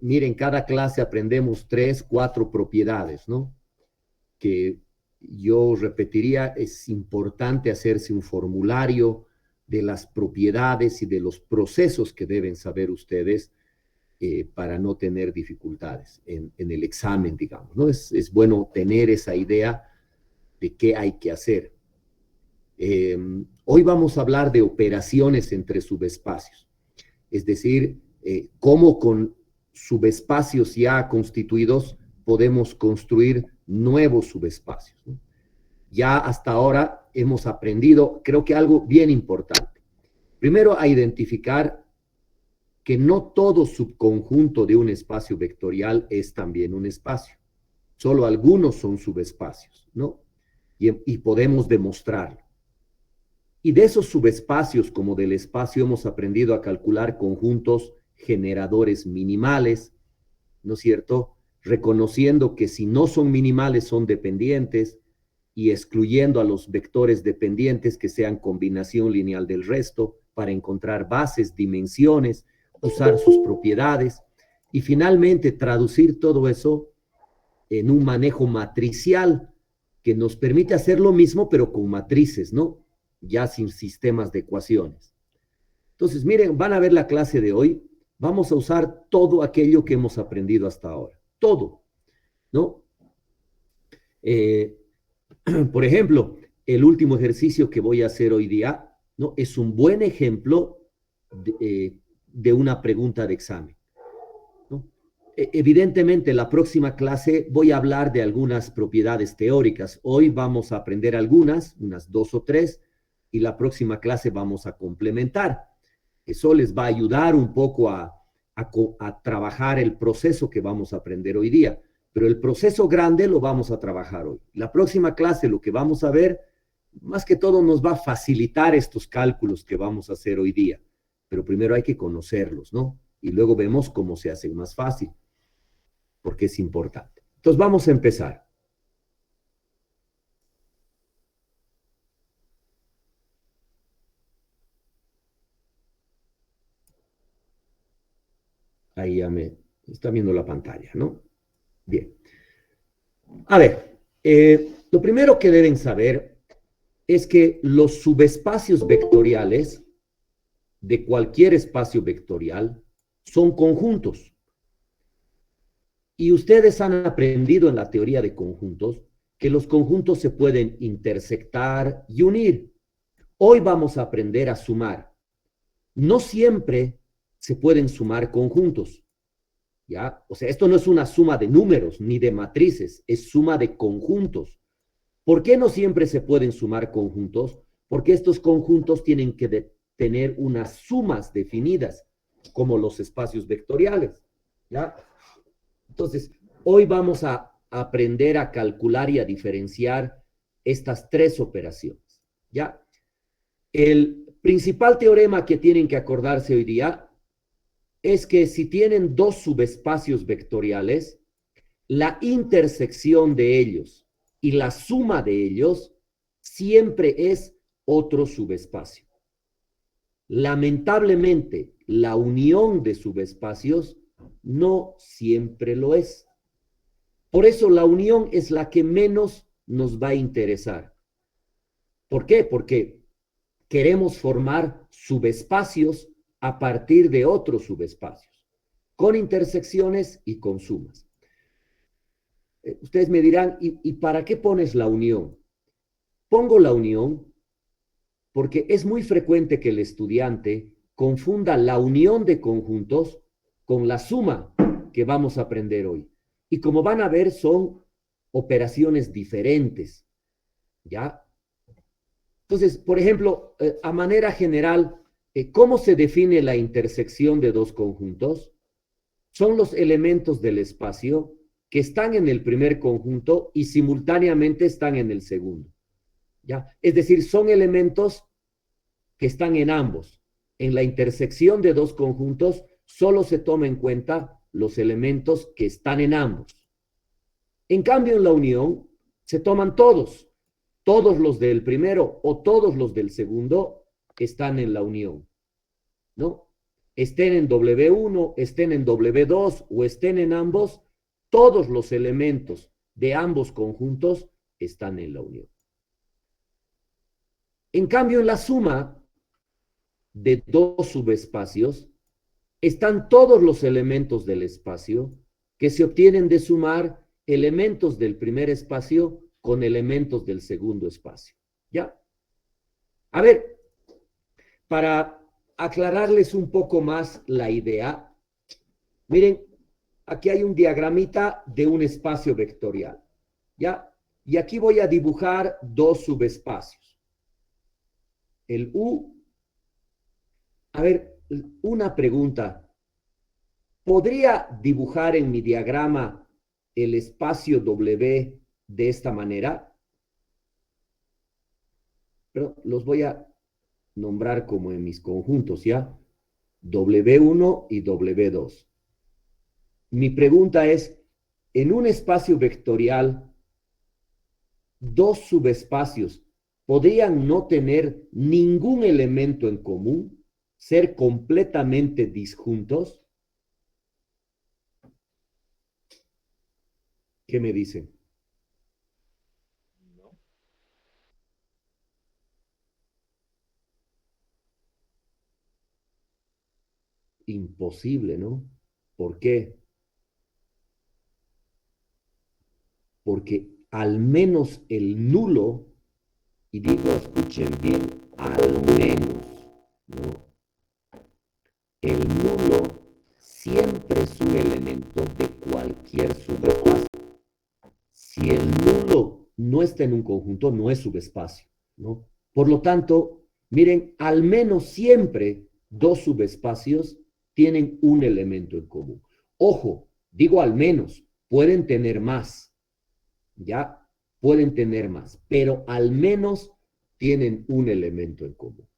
miren, cada clase aprendemos 3, 4 propiedades, ¿no? Que yo repetiría, es importante hacerse un formulario de las propiedades y de los procesos que deben saber ustedes para no tener dificultades en el examen, digamos, ¿no? Es bueno tener esa idea de qué hay que hacer. Hoy vamos a hablar de operaciones entre subespacios, es decir, cómo con subespacios ya constituidos podemos construir nuevos subespacios, ¿no? Ya hasta ahora hemos aprendido, creo que algo bien importante. Primero, a identificar que no todo subconjunto de un espacio vectorial es también un espacio. Solo algunos son subespacios, ¿no? Y podemos demostrarlo. Y de esos subespacios, como del espacio, hemos aprendido a calcular conjuntos generadores minimales, ¿no es cierto? Reconociendo que si no son minimales son dependientes y excluyendo a los vectores dependientes que sean combinación lineal del resto para encontrar bases, dimensiones, usar sus propiedades y finalmente traducir todo eso en un manejo matricial que nos permite hacer lo mismo pero con matrices, ¿no? Ya sin sistemas de ecuaciones. Entonces, miren, van a ver la clase de hoy. Vamos a usar todo aquello que hemos aprendido hasta ahora. Todo, ¿no? Por ejemplo, el último ejercicio que voy a hacer hoy día, ¿no? Es un buen ejemplo de una pregunta de examen, ¿no? Evidentemente, la próxima clase voy a hablar de algunas propiedades teóricas. Hoy vamos a aprender algunas, unas 2 o 3, y la próxima clase vamos a complementar. Eso les va a ayudar un poco a trabajar el proceso que vamos a aprender hoy día. Pero el proceso grande lo vamos a trabajar hoy. La próxima clase lo que vamos a ver, más que todo nos va a facilitar estos cálculos que vamos a hacer hoy día. Pero primero hay que conocerlos, ¿no? Y luego vemos cómo se hacen más fácil, porque es importante. Entonces vamos a empezar. Ahí ya me está viendo la pantalla, ¿no? Bien. A ver, lo primero que deben saber es que los subespacios vectoriales de cualquier espacio vectorial son conjuntos. Y ustedes han aprendido en la teoría de conjuntos que los conjuntos se pueden intersectar y unir. Hoy vamos a aprender a sumar. No siempre se pueden sumar conjuntos, ¿ya? O sea, esto no es una suma de números ni de matrices, es suma de conjuntos. ¿Por qué no siempre se pueden sumar conjuntos? Porque estos conjuntos tienen que tener unas sumas definidas, como los espacios vectoriales, ¿ya? Entonces, hoy vamos a aprender a calcular y a diferenciar estas 3 operaciones, ¿ya? El principal teorema que tienen que acordarse hoy día es que si tienen 2 subespacios vectoriales, la intersección de ellos y la suma de ellos siempre es otro subespacio. Lamentablemente, la unión de subespacios no siempre lo es. Por eso la unión es la que menos nos va a interesar. ¿Por qué? Porque queremos formar subespacios a partir de otros subespacios, con intersecciones y con sumas. Ustedes me dirán, ¿y para qué pones la unión? Pongo la unión porque es muy frecuente que el estudiante confunda la unión de conjuntos con la suma que vamos a aprender hoy. Y como van a ver, son operaciones diferentes, ¿ya? Entonces, por ejemplo, a manera general, ¿cómo se define la intersección de 2 conjuntos? Son los elementos del espacio que están en el primer conjunto y simultáneamente están en el segundo, ¿ya? Es decir, son elementos que están en ambos. En la intersección de 2 conjuntos solo se toma en cuenta los elementos que están en ambos. En cambio, en la unión se toman todos los del primero o todos los del segundo están en la unión, ¿no? estén en W1, estén en W2 o estén en ambos, todos los elementos de ambos conjuntos están en la unión. En cambio, en la suma de dos subespacios, están todos los elementos del espacio que se obtienen de sumar elementos del primer espacio con elementos del segundo espacio. ¿Ya? A ver, para aclararles un poco más la idea, miren, aquí hay un diagramita de un espacio vectorial. ¿Ya? Y aquí voy a dibujar dos subespacios. El U. A ver, una pregunta. ¿Podría dibujar en mi diagrama el espacio W de esta manera? Pero los voy a nombrar como en mis conjuntos, ¿ya? W1 y W2. Mi pregunta es, en un espacio vectorial, dos subespacios podrían no tener ningún elemento en común, ser completamente disjuntos. ¿Qué me dicen? Imposible, ¿no? ¿Por qué? Porque al menos el nulo, y digo, escuchen bien, al menos, ¿no? El nulo siempre es un elemento de cualquier subespacio. Si el nulo no está en un conjunto, no es subespacio, ¿no? Por lo tanto, miren, al menos siempre dos subespacios tienen un elemento en común. Ojo, digo al menos, pueden tener más, ¿ya? Pueden tener más, pero al menos tienen un elemento en común.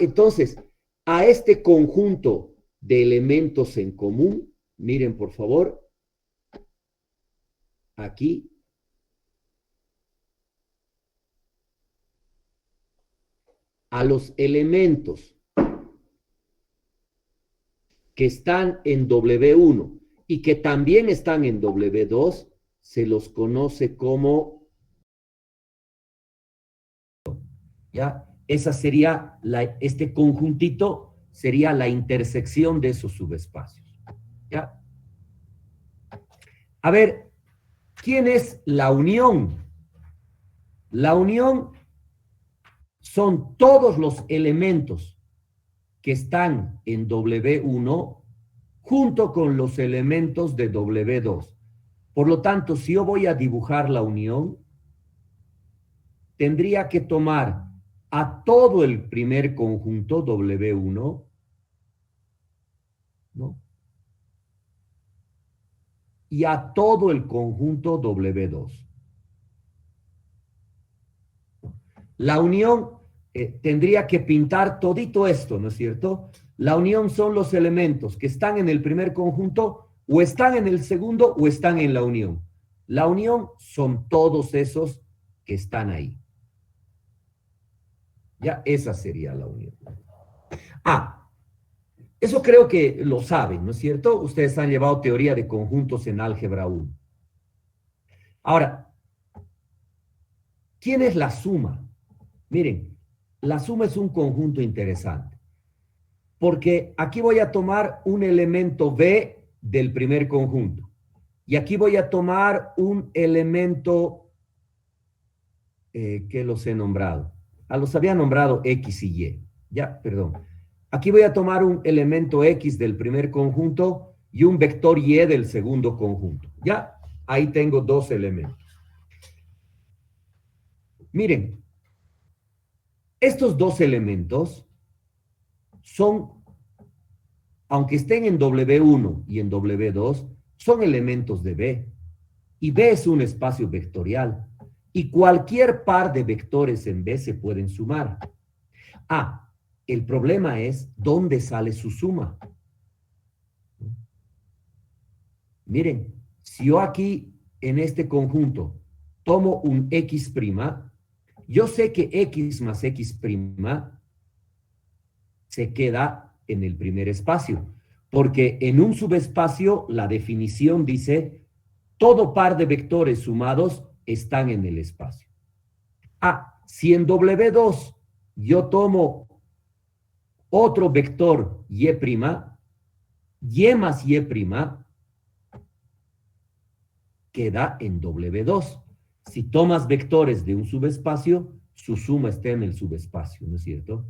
Entonces, a este conjunto de elementos en común, miren por favor, aquí, a los elementos que están en W1 y que también están en W2, se los conoce como, ¿ya? Esa sería, este conjuntito sería la intersección de esos subespacios, ¿ya? A ver, ¿quién es la unión? La unión son todos los elementos que están en W1 junto con los elementos de W2. Por lo tanto, si yo voy a dibujar la unión, tendría que tomar a todo el primer conjunto W1, ¿no? Y a todo el conjunto W2. La unión tendría que pintar todito esto, ¿no es cierto? La unión son los elementos que están en el primer conjunto o están en el segundo o están en la unión. La unión son todos esos que están ahí. Ya, esa sería la unión. Eso creo que lo saben, ¿no es cierto? Ustedes han llevado teoría de conjuntos en álgebra 1. Ahora, ¿quién es la suma? Miren, la suma es un conjunto interesante, porque aquí voy a tomar un elemento B del primer conjunto, y aquí voy a tomar un elemento que los he nombrado. Los había nombrado X y Y. Ya, perdón. Aquí voy a tomar un elemento X del primer conjunto y un vector Y del segundo conjunto. Ya, ahí tengo dos elementos. Miren, estos dos elementos son, aunque estén en W1 y en W2, son elementos de B. Y B es un espacio vectorial. Y cualquier par de vectores en B se pueden sumar. El problema es dónde sale su suma. Miren, si yo aquí en este conjunto tomo un X', yo sé que X más X' se queda en el primer espacio, porque en un subespacio la definición dice todo par de vectores sumados están en el espacio. Si en W2 yo tomo otro vector Y', Y más Y' queda en W2. Si tomas vectores de un subespacio, su suma está en el subespacio, ¿no es cierto?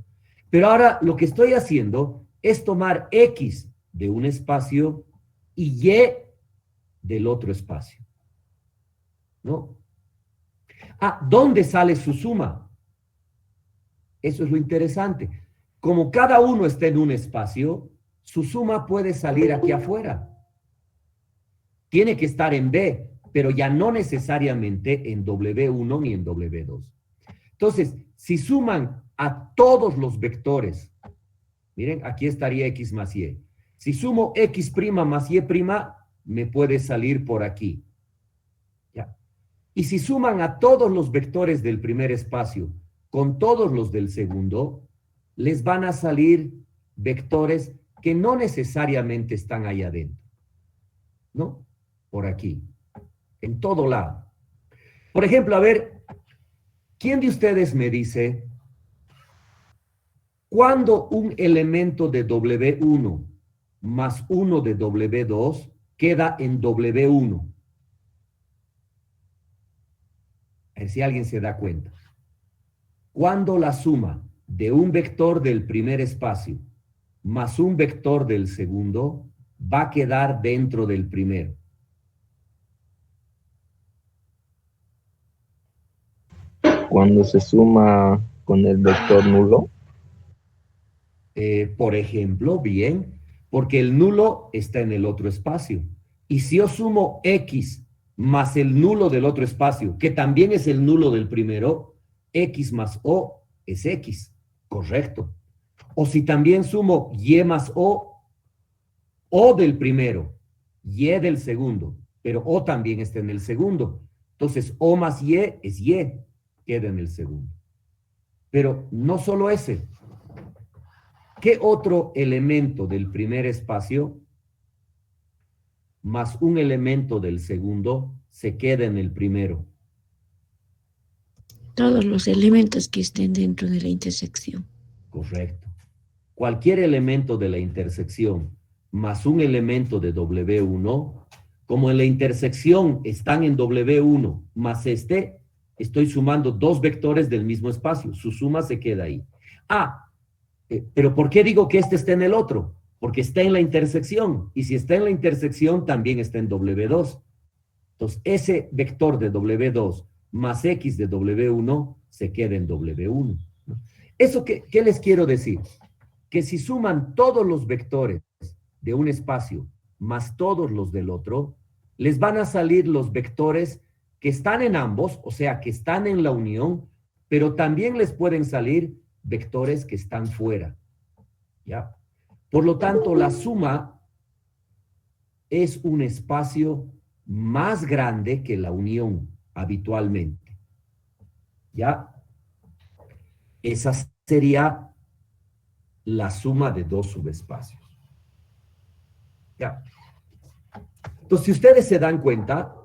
Pero ahora lo que estoy haciendo es tomar X de un espacio y Y del otro espacio, ¿no? ¿Dónde sale su suma? Eso es lo interesante. Como cada uno está en un espacio, su suma puede salir aquí afuera. Tiene que estar en B, pero ya no necesariamente en W1 ni en W2. Entonces, si suman a todos los vectores, miren, aquí estaría X más Y. Si sumo X' más Y', me puede salir por aquí. ¿Ya? Y si suman a todos los vectores del primer espacio con todos los del segundo, les van a salir vectores que no necesariamente están ahí adentro, ¿no? Por aquí, en todo lado. Por ejemplo, a ver, ¿quién de ustedes me dice cuándo un elemento de W1 más 1 de W2 queda en W1? A ver si alguien se da cuenta. Cuando la suma de un vector del primer espacio más un vector del segundo va a quedar dentro del primero. Cuando se suma con el vector nulo. Por ejemplo, bien, porque el nulo está en el otro espacio. Y si yo sumo X más el nulo del otro espacio, que también es el nulo del primero, X más O es X, correcto. O si también sumo Y más O del primero, Y del segundo, pero O también está en el segundo. Entonces, O más Y es Y, queda en el segundo. Pero no solo ese. ¿Qué otro elemento del primer espacio más un elemento del segundo se queda en el primero? Todos los elementos que estén dentro de la intersección. Correcto. Cualquier elemento de la intersección más un elemento de W1, como en la intersección están en W1 más estoy sumando dos vectores del mismo espacio. Su suma se queda ahí. Pero ¿por qué digo que este está en el otro? Porque está en la intersección. Y si está en la intersección, también está en W2. Entonces, ese vector de W2 más X de W1 se queda en W1. ¿Eso qué les quiero decir? Que si suman todos los vectores de un espacio más todos los del otro, les van a salir los vectores que están en ambos, o sea, que están en la unión, pero también les pueden salir vectores que están fuera. ¿Ya? Por lo tanto, la suma es un espacio más grande que la unión habitualmente. ¿Ya? Esa sería la suma de dos subespacios. ¿Ya? Entonces, si ustedes se dan cuenta,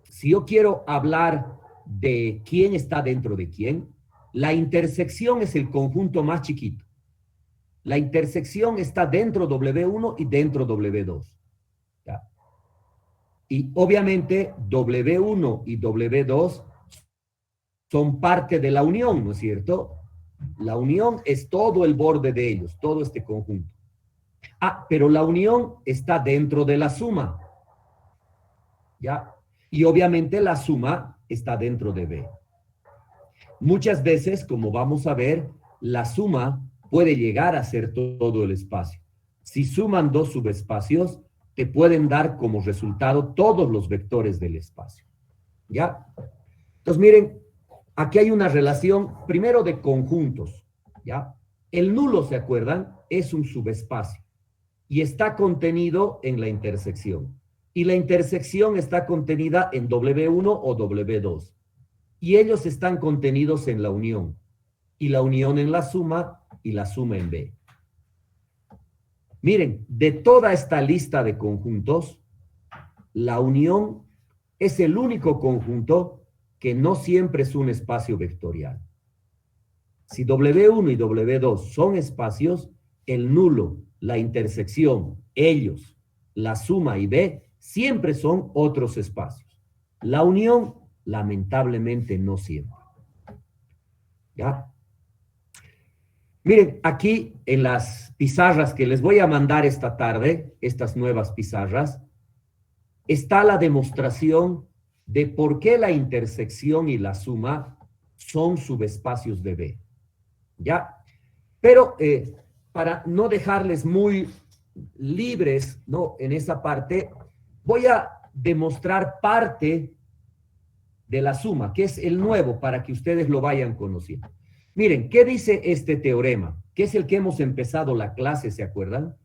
si yo quiero hablar de quién está dentro de quién, la intersección es el conjunto más chiquito. La intersección está dentro W1 y dentro W2. ¿Ya? Y obviamente W1 y W2 son parte de la unión, ¿no es cierto? La unión es todo el borde de ellos, todo este conjunto. Pero la unión está dentro de la suma. ¿Ya? Y obviamente la suma está dentro de B. Muchas veces, como vamos a ver, la suma puede llegar a ser todo el espacio. Si suman dos subespacios, te pueden dar como resultado todos los vectores del espacio. ¿Ya? Entonces, miren, aquí hay una relación, primero de conjuntos. ¿Ya? El nulo, ¿se acuerdan? Es un subespacio y está contenido en la intersección. Y la intersección está contenida en W1 o W2. Y ellos están contenidos en la unión. Y la unión en la suma y la suma en B. Miren, de toda esta lista de conjuntos, la unión es el único conjunto que no siempre es un espacio vectorial. Si W1 y W2 son espacios, el nulo, la intersección, ellos, la suma y B, siempre son otros espacios. La unión, lamentablemente, no siempre. ¿Ya? Miren, aquí en las pizarras que les voy a mandar esta tarde, estas nuevas pizarras, está la demostración de por qué la intersección y la suma son subespacios de B. ¿Ya? Pero para no dejarles muy libres, ¿no?, en esa parte, voy a demostrar parte de la suma, que es el nuevo, para que ustedes lo vayan conociendo. Miren, ¿qué dice este teorema? Que es el que hemos empezado la clase, ¿se acuerdan?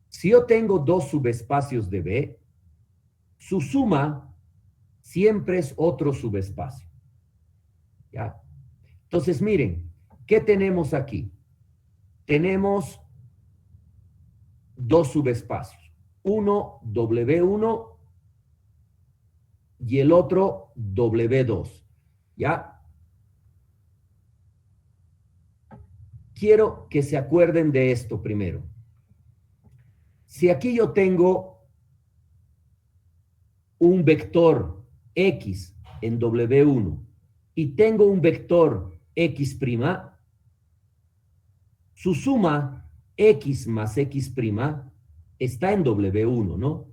Si yo tengo dos subespacios de B, su suma siempre es otro subespacio. ¿Ya? Entonces, miren, ¿qué tenemos aquí? Tenemos dos subespacios. Uno W1 y el otro W2. ¿Ya? Quiero que se acuerden de esto primero. Si aquí yo tengo un vector X en W1 y tengo un vector X', su suma X más X' está en W1, ¿no?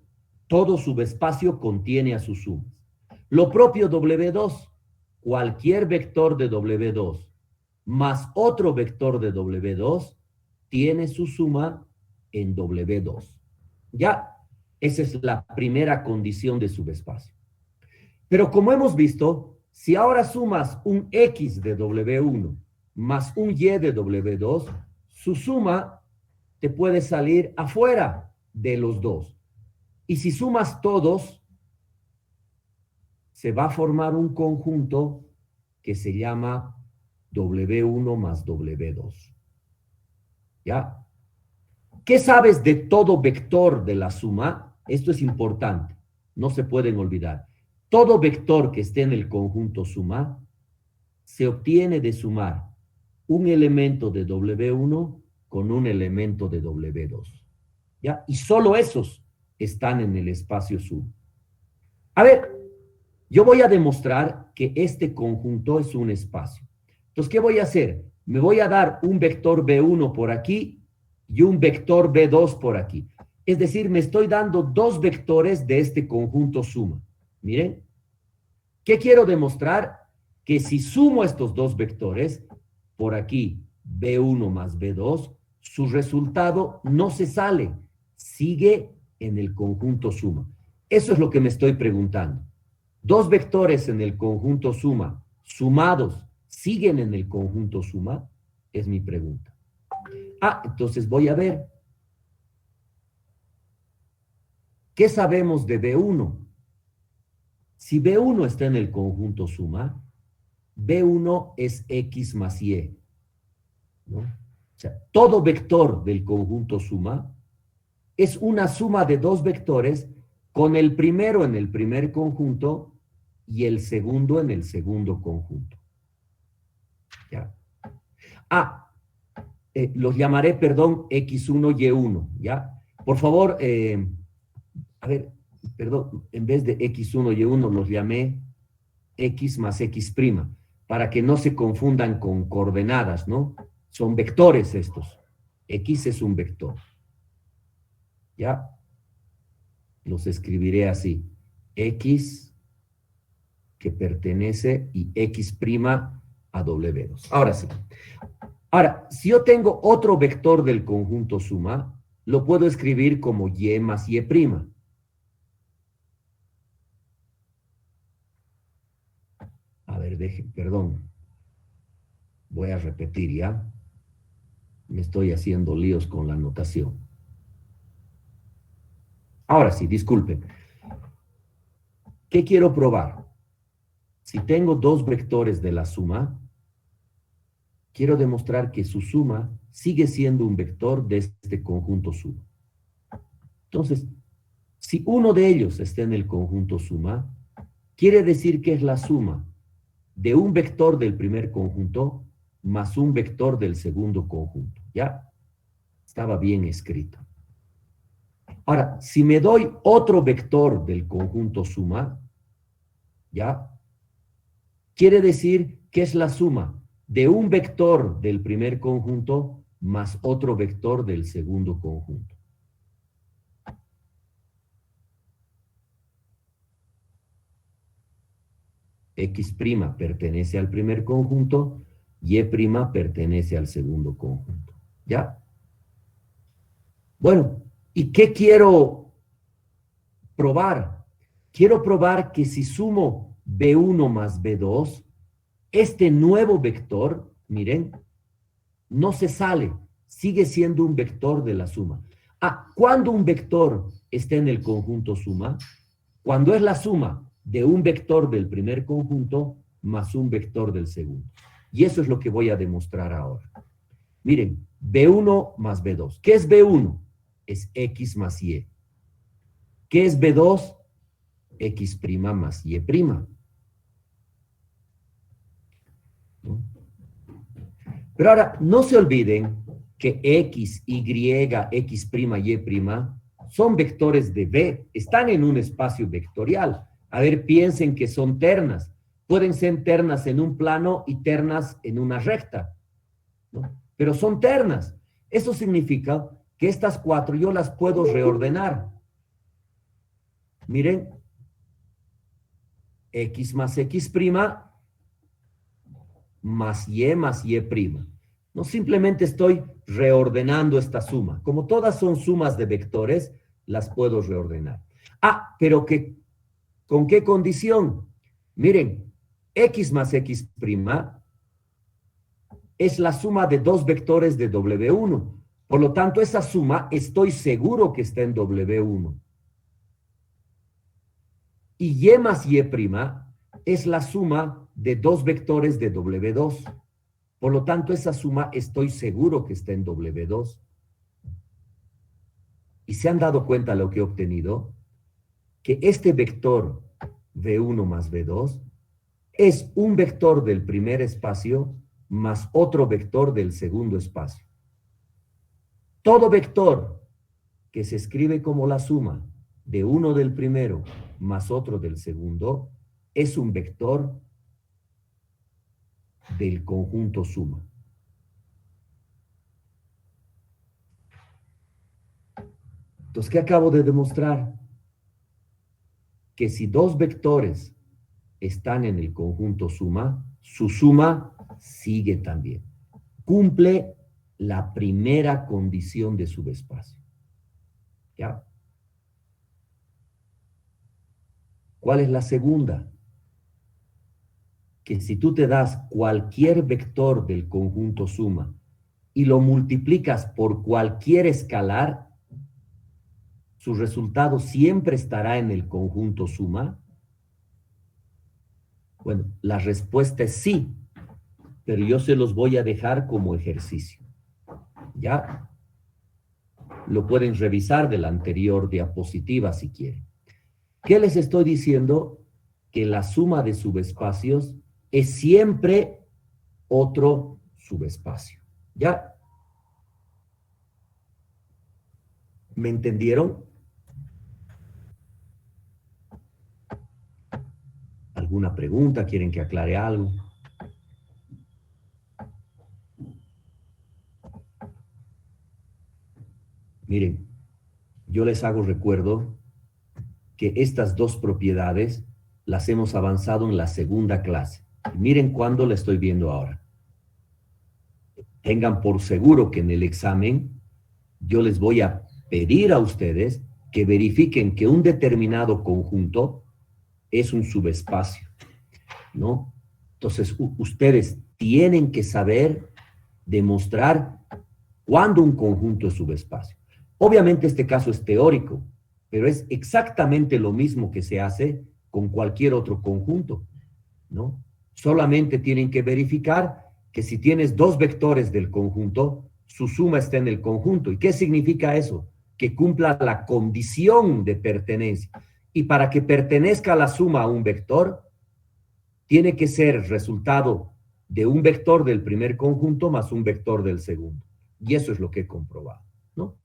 Todo subespacio contiene a sus sumas. Lo propio W2, cualquier vector de W2 más otro vector de W2 tiene su suma en W2. Ya, esa es la primera condición de subespacio. Pero como hemos visto, si ahora sumas un X de W1 más un Y de W2, su suma te puede salir afuera de los dos. Y si sumas todos, se va a formar un conjunto que se llama W1 más W2. ¿Ya? ¿Qué sabes de todo vector de la suma? Esto es importante, no se pueden olvidar. Todo vector que esté en el conjunto suma se obtiene de sumar un elemento de W1 con un elemento de W2. ¿Ya? Y solo esos están en el espacio suma. A ver, yo voy a demostrar que este conjunto es un espacio. Entonces, ¿qué voy a hacer? Me voy a dar un vector B1 por aquí y un vector B2 por aquí. Es decir, me estoy dando dos vectores de este conjunto suma. Miren, ¿qué quiero demostrar? Que si sumo estos dos vectores, por aquí B1 más B2, su resultado no se sale, sigue en el conjunto suma. Eso es lo que me estoy preguntando. Dos vectores en el conjunto suma, sumados, ¿siguen en el conjunto suma? Es mi pregunta. Entonces voy a ver. ¿Qué sabemos de B1? Si B1 está en el conjunto suma, B1 es X más Y, ¿no? O sea, todo vector del conjunto suma es una suma de dos vectores con el primero en el primer conjunto y el segundo en el segundo conjunto. ¿Ya? Los llamaré, perdón, X1, Y1, ¿ya? Por favor, a ver, perdón, en vez de X1, Y1 los llamé X más X', para que no se confundan con coordenadas, ¿no? Son vectores estos. X es un vector. ¿Ya? Los escribiré así. X que pertenece y X' a W2. Ahora sí. Ahora, si yo tengo otro vector del conjunto suma, lo puedo escribir como Y más Y'. A ver, perdón. Voy a repetir, ¿ya? Me estoy haciendo líos con la notación. Ahora sí, disculpen. ¿Qué quiero probar? Si tengo dos vectores de la suma, quiero demostrar que su suma sigue siendo un vector de este conjunto suma. Entonces, si uno de ellos está en el conjunto suma, quiere decir que es la suma de un vector del primer conjunto más un vector del segundo conjunto. ¿Ya? Estaba bien escrito. Ahora, si me doy otro vector del conjunto suma, ¿ya? Quiere decir que es la suma de un vector del primer conjunto más otro vector del segundo conjunto. X' pertenece al primer conjunto, Y' pertenece al segundo conjunto. ¿Ya? Bueno, ¿y qué quiero probar? Quiero probar que si sumo B1 más B2, este nuevo vector, miren, no se sale, sigue siendo un vector de la suma. ¿Cuándo un vector está en el conjunto suma? Cuando es la suma de un vector del primer conjunto más un vector del segundo. Y eso es lo que voy a demostrar ahora. Miren, B1 más B2. ¿Qué es B1? Es X más Y. ¿Qué es B2? X' más Y'. ¿No? Pero ahora, no se olviden que X, Y, X', Y' son vectores de B, están en un espacio vectorial. A ver, piensen que son ternas. Pueden ser ternas en un plano y ternas en una recta, ¿no? Pero son ternas. Eso significa que estas cuatro yo las puedo reordenar. Miren, X más X' más Y'. No simplemente estoy reordenando esta suma. Como todas son sumas de vectores, las puedo reordenar. Pero ¿con qué condición? Miren, X más X' es la suma de dos vectores de W1. Por lo tanto, esa suma estoy seguro que está en W1. Y Y más Y' es la suma de dos vectores de W2. Por lo tanto, esa suma estoy seguro que está en W2. ¿Y se han dado cuenta de lo que he obtenido? Que este vector V1 más V2 es un vector del primer espacio más otro vector del segundo espacio. Todo vector que se escribe como la suma de uno del primero más otro del segundo es un vector del conjunto suma. Entonces, ¿qué acabo de demostrar? Que si dos vectores están en el conjunto suma, su suma sigue también. Cumple la primera condición de subespacio. ¿Ya? ¿Cuál es la segunda? Que si tú te das cualquier vector del conjunto suma y lo multiplicas por cualquier escalar, su resultado siempre estará en el conjunto suma. Bueno, la respuesta es sí, pero yo se los voy a dejar como ejercicio. ¿Ya? Lo pueden revisar de la anterior diapositiva si quieren. ¿Qué les estoy diciendo? Que la suma de subespacios es siempre otro subespacio. ¿Ya? ¿Me entendieron? ¿Alguna pregunta? ¿Quieren que aclare algo? Miren, yo les hago recuerdo que estas dos propiedades las hemos avanzado en la segunda clase. Miren cuándo la estoy viendo ahora. Tengan por seguro que en el examen yo les voy a pedir a ustedes que verifiquen que un determinado conjunto es un subespacio, ¿no? Entonces, ustedes tienen que saber demostrar cuándo un conjunto es subespacio. Obviamente este caso es teórico, pero es exactamente lo mismo que se hace con cualquier otro conjunto, ¿no? Solamente tienen que verificar que si tienes dos vectores del conjunto, su suma está en el conjunto. ¿Y qué significa eso? que cumpla la condición de pertenencia. Y para que pertenezca la suma a un vector, tiene que ser resultado de un vector del primer conjunto más un vector del segundo. Y eso es lo que he comprobado, ¿no?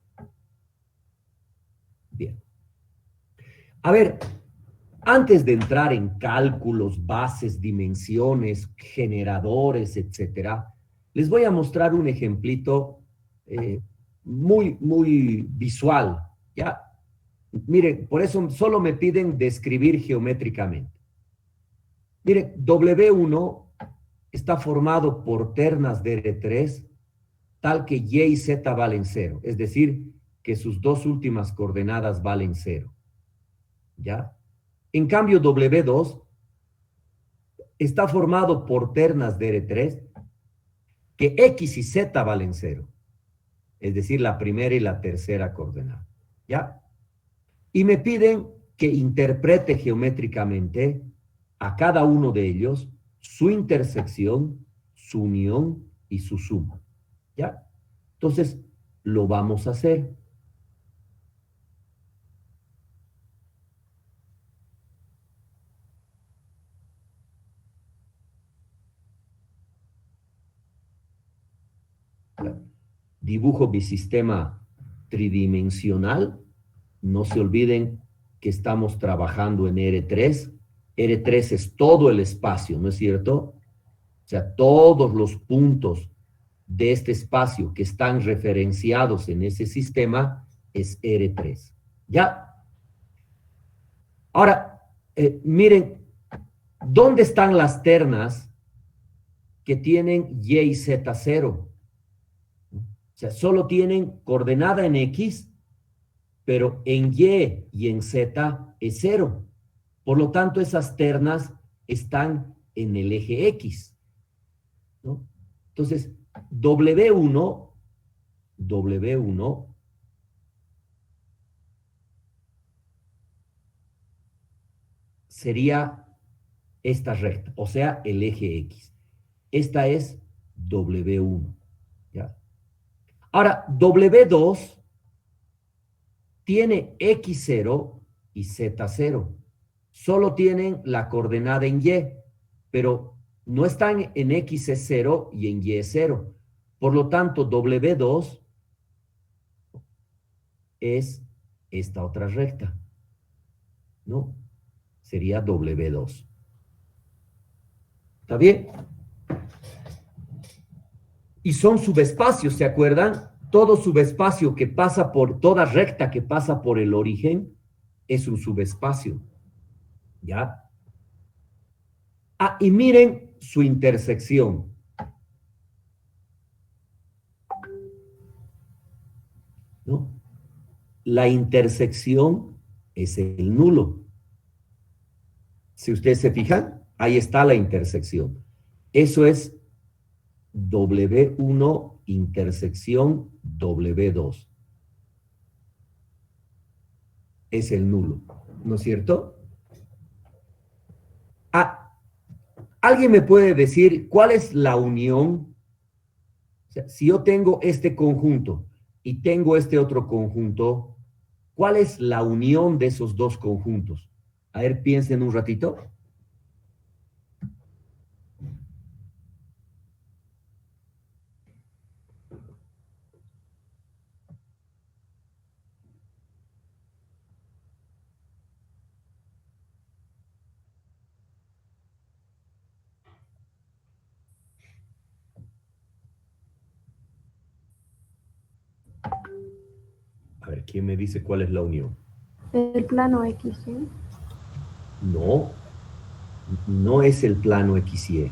Bien. A ver, antes de entrar en cálculos, bases, dimensiones, generadores, etcétera, les voy a mostrar un ejemplito muy visual, ¿ya? Miren, por eso solo me piden describir geométricamente. Miren, W1 está formado por ternas de R3, tal que Y y Z valen 0, es decir, que sus dos últimas coordenadas valen 0, ¿ya? En cambio, W2 está formado por ternas de R3, que X y Z valen 0, es decir, la primera y la tercera coordenada, ¿ya? Y me piden que interprete geométricamente a cada uno de ellos su intersección, su unión y su suma, ¿ya? Entonces, lo vamos a hacer. Dibujo mi sistema tridimensional. No se olviden que estamos trabajando en R3. R3 es todo el espacio, ¿no es cierto? O sea, todos los puntos de este espacio que están referenciados en ese sistema es R3. ¿Ya? Ahora, miren, ¿dónde están las ternas que tienen Y y Z 0? O sea, solo tienen coordenada en X, pero en Y en Z es 0. Por lo tanto, esas ternas están en el eje X, ¿no? Entonces, W1 sería esta recta, o sea, el eje X. Esta es W1, ¿ya? Ahora, W2 tiene X0 y Z0. Solo tienen la coordenada en Y, pero no están en X es 0 y en Y es 0. Por lo tanto, W2 es esta otra recta, ¿no? Sería W2. ¿Está bien? Y son subespacios, ¿se acuerdan? Todo subespacio que pasa por, toda recta que pasa por el origen es un subespacio, ¿ya? Ah, y miren su intersección. ¿No? La intersección es el nulo. Si ustedes se fijan, ahí está la intersección. Eso es W1 intersección W2. Es el nulo, ¿no es cierto? Ah, ¿alguien me puede decir cuál es la unión? O sea, si yo tengo este conjunto y tengo este otro conjunto, ¿cuál es la unión de esos dos conjuntos? A ver, piensen un ratito. A ver, ¿quién me dice cuál es la unión? El plano X, ¿sí? No, no es el plano XY.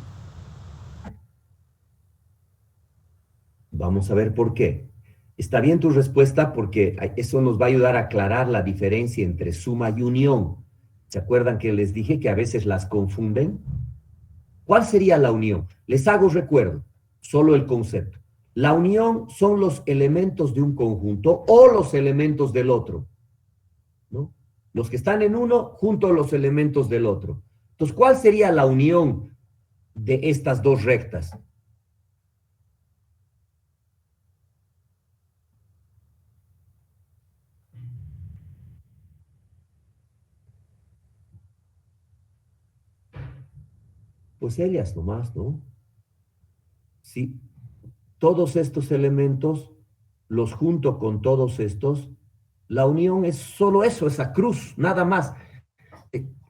Vamos a ver por qué. Está bien tu respuesta porque eso nos va a ayudar a aclarar la diferencia entre suma y unión. ¿Se acuerdan que les dije que a veces las confunden? ¿Cuál sería la unión? Les hago recuerdo, solo el concepto. La unión son los elementos de un conjunto o los elementos del otro, ¿no? Los que están en uno junto a los elementos del otro. Entonces, ¿cuál sería la unión de estas dos rectas? Pues ellas nomás, ¿no? Sí, todos estos elementos los junto con todos estos, la unión es solo eso, esa cruz, nada más.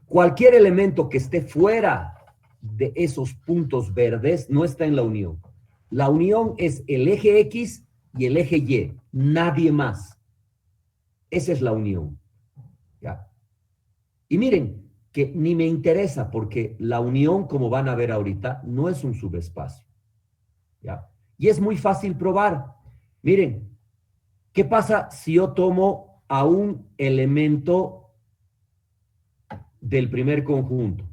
Cualquier elemento que esté fuera de esos puntos verdes no está en la unión. La unión es el eje X y el eje Y, nadie más. Esa es la unión. ¿Ya? Y miren, que ni me interesa porque la unión, como van a ver ahorita, no es un subespacio. ¿Ya? Y es muy fácil probar. Miren, ¿qué pasa si yo tomo a un elemento del primer conjunto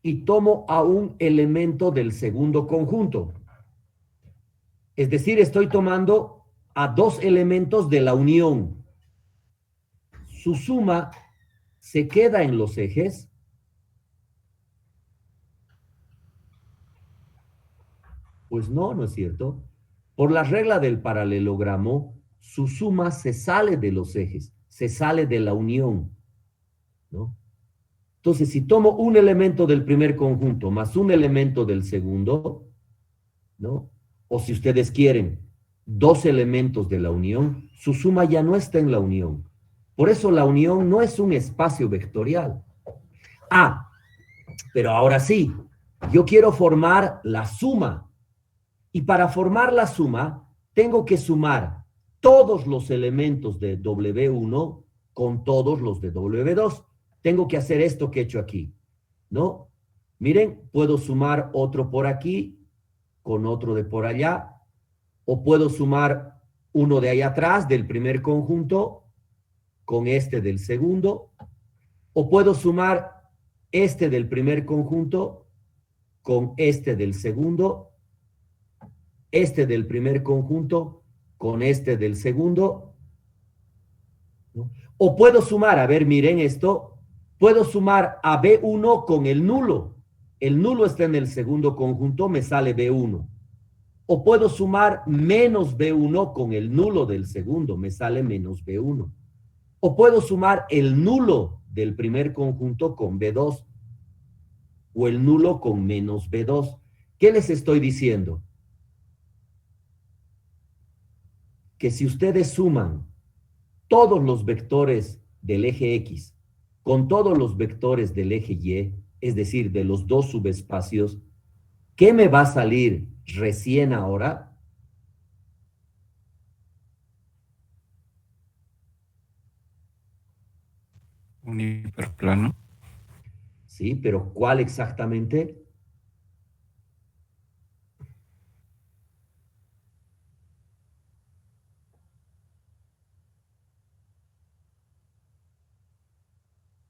y tomo a un elemento del segundo conjunto? Es decir, estoy tomando a dos elementos de la unión. Su suma se queda en los ejes. Pues no, no es cierto. Por la regla del paralelogramo, su suma se sale de los ejes, se sale de la unión, ¿no? Entonces, si tomo un elemento del primer conjunto más un elemento del segundo, ¿no? O si ustedes quieren, dos elementos de la unión, su suma ya no está en la unión. Por eso la unión no es un espacio vectorial. Ah, pero ahora sí, yo quiero formar la suma. Y para formar la suma, tengo que sumar todos los elementos de W1 con todos los de W2. Tengo que hacer esto que he hecho aquí, ¿no? Miren, puedo sumar otro por aquí con otro de por allá, o puedo sumar uno de ahí atrás del primer conjunto con este del segundo, o puedo sumar este del primer conjunto con este del segundo, este del primer conjunto con este del segundo, ¿no? O puedo sumar, a ver, miren esto, puedo sumar a B1 con el nulo. El nulo está en el segundo conjunto, me sale B1. O puedo sumar menos B1 con el nulo del segundo, me sale menos B1. O puedo sumar el nulo del primer conjunto con B2 o el nulo con menos B2. ¿Qué les estoy diciendo? Que si ustedes suman todos los vectores del eje X con todos los vectores del eje Y, es decir, de los dos subespacios, ¿qué me va a salir recién ahora? Un hiperplano. Sí, pero ¿cuál exactamente?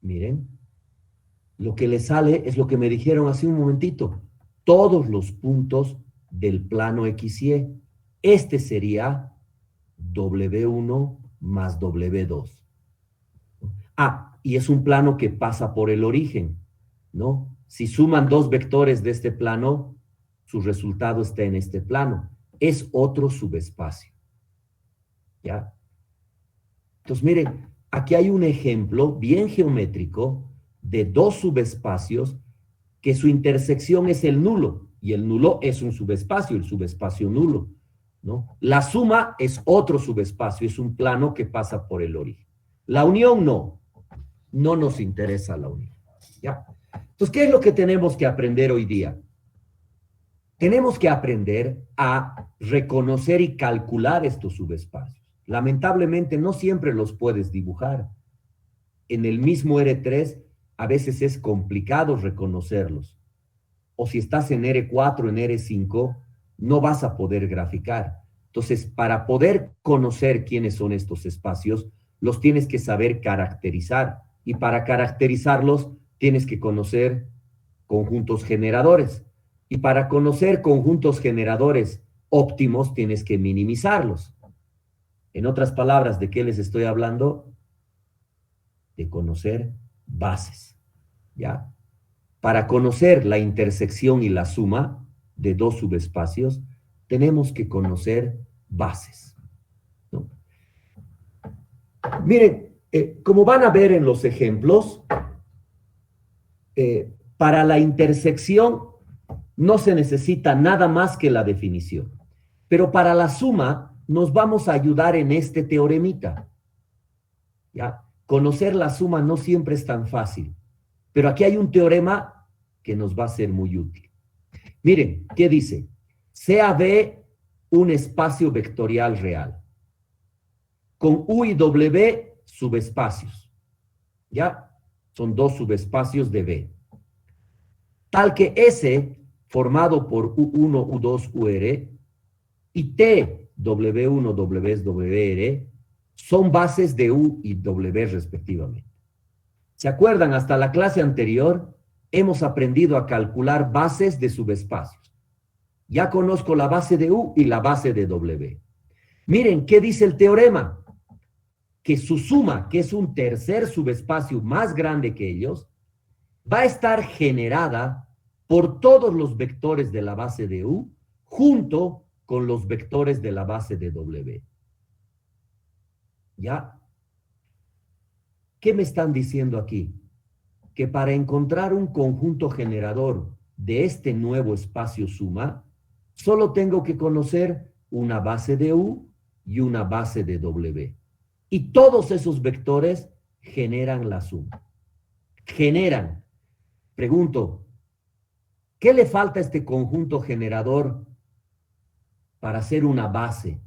Miren, lo que le sale es lo que me dijeron hace un momentito. Todos los puntos del plano XY. Este sería W1 más W2. Ah, y es un plano que pasa por el origen, ¿no? Si suman dos vectores de este plano, su resultado está en este plano. Es otro subespacio. ¿Ya? Entonces, miren, aquí hay un ejemplo bien geométrico de dos subespacios que su intersección es el nulo, y el nulo es un subespacio, el subespacio nulo, ¿no? La suma es otro subespacio, es un plano que pasa por el origen. La unión no nos interesa la unión, ¿ya? Entonces, ¿qué es lo que tenemos que aprender hoy día? Tenemos que aprender a reconocer y calcular estos subespacios. Lamentablemente no siempre los puedes dibujar. En el mismo R3 a veces es complicado reconocerlos. O si estás en R4, en R5, no vas a poder graficar. Entonces, para poder conocer quiénes son estos espacios, los tienes que saber caracterizar. Y para caracterizarlos, tienes que conocer conjuntos generadores. Y para conocer conjuntos generadores óptimos, tienes que minimizarlos. En otras palabras, ¿de qué les estoy hablando? De conocer bases, ¿ya? Para conocer la intersección y la suma de dos subespacios, tenemos que conocer bases, ¿no? Miren, como van a ver en los ejemplos, para la intersección no se necesita nada más que la definición. Pero para la suma nos vamos a ayudar en este teoremita. ¿Ya? Conocer la suma no siempre es tan fácil, pero aquí hay un teorema que nos va a ser muy útil. Miren, ¿qué dice? Sea B un espacio vectorial real, con U y W subespacios. ¿Ya? Son dos subespacios de B. Tal que S, formado por U1, U2, UR, y T, W1, W, WR, son bases de U y W respectivamente. ¿Se acuerdan? Hasta la clase anterior hemos aprendido a calcular bases de subespacios. Ya conozco la base de U y la base de W. Miren, ¿qué dice el teorema? Que su suma, que es un tercer subespacio más grande que ellos, va a estar generada por todos los vectores de la base de U junto con los vectores de la base de W. ¿Ya? ¿Qué me están diciendo aquí? Que para encontrar un conjunto generador de este nuevo espacio suma, solo tengo que conocer una base de U y una base de W. Y todos esos vectores generan la suma. Generan. Pregunto, ¿qué le falta a este conjunto generador para hacer una base?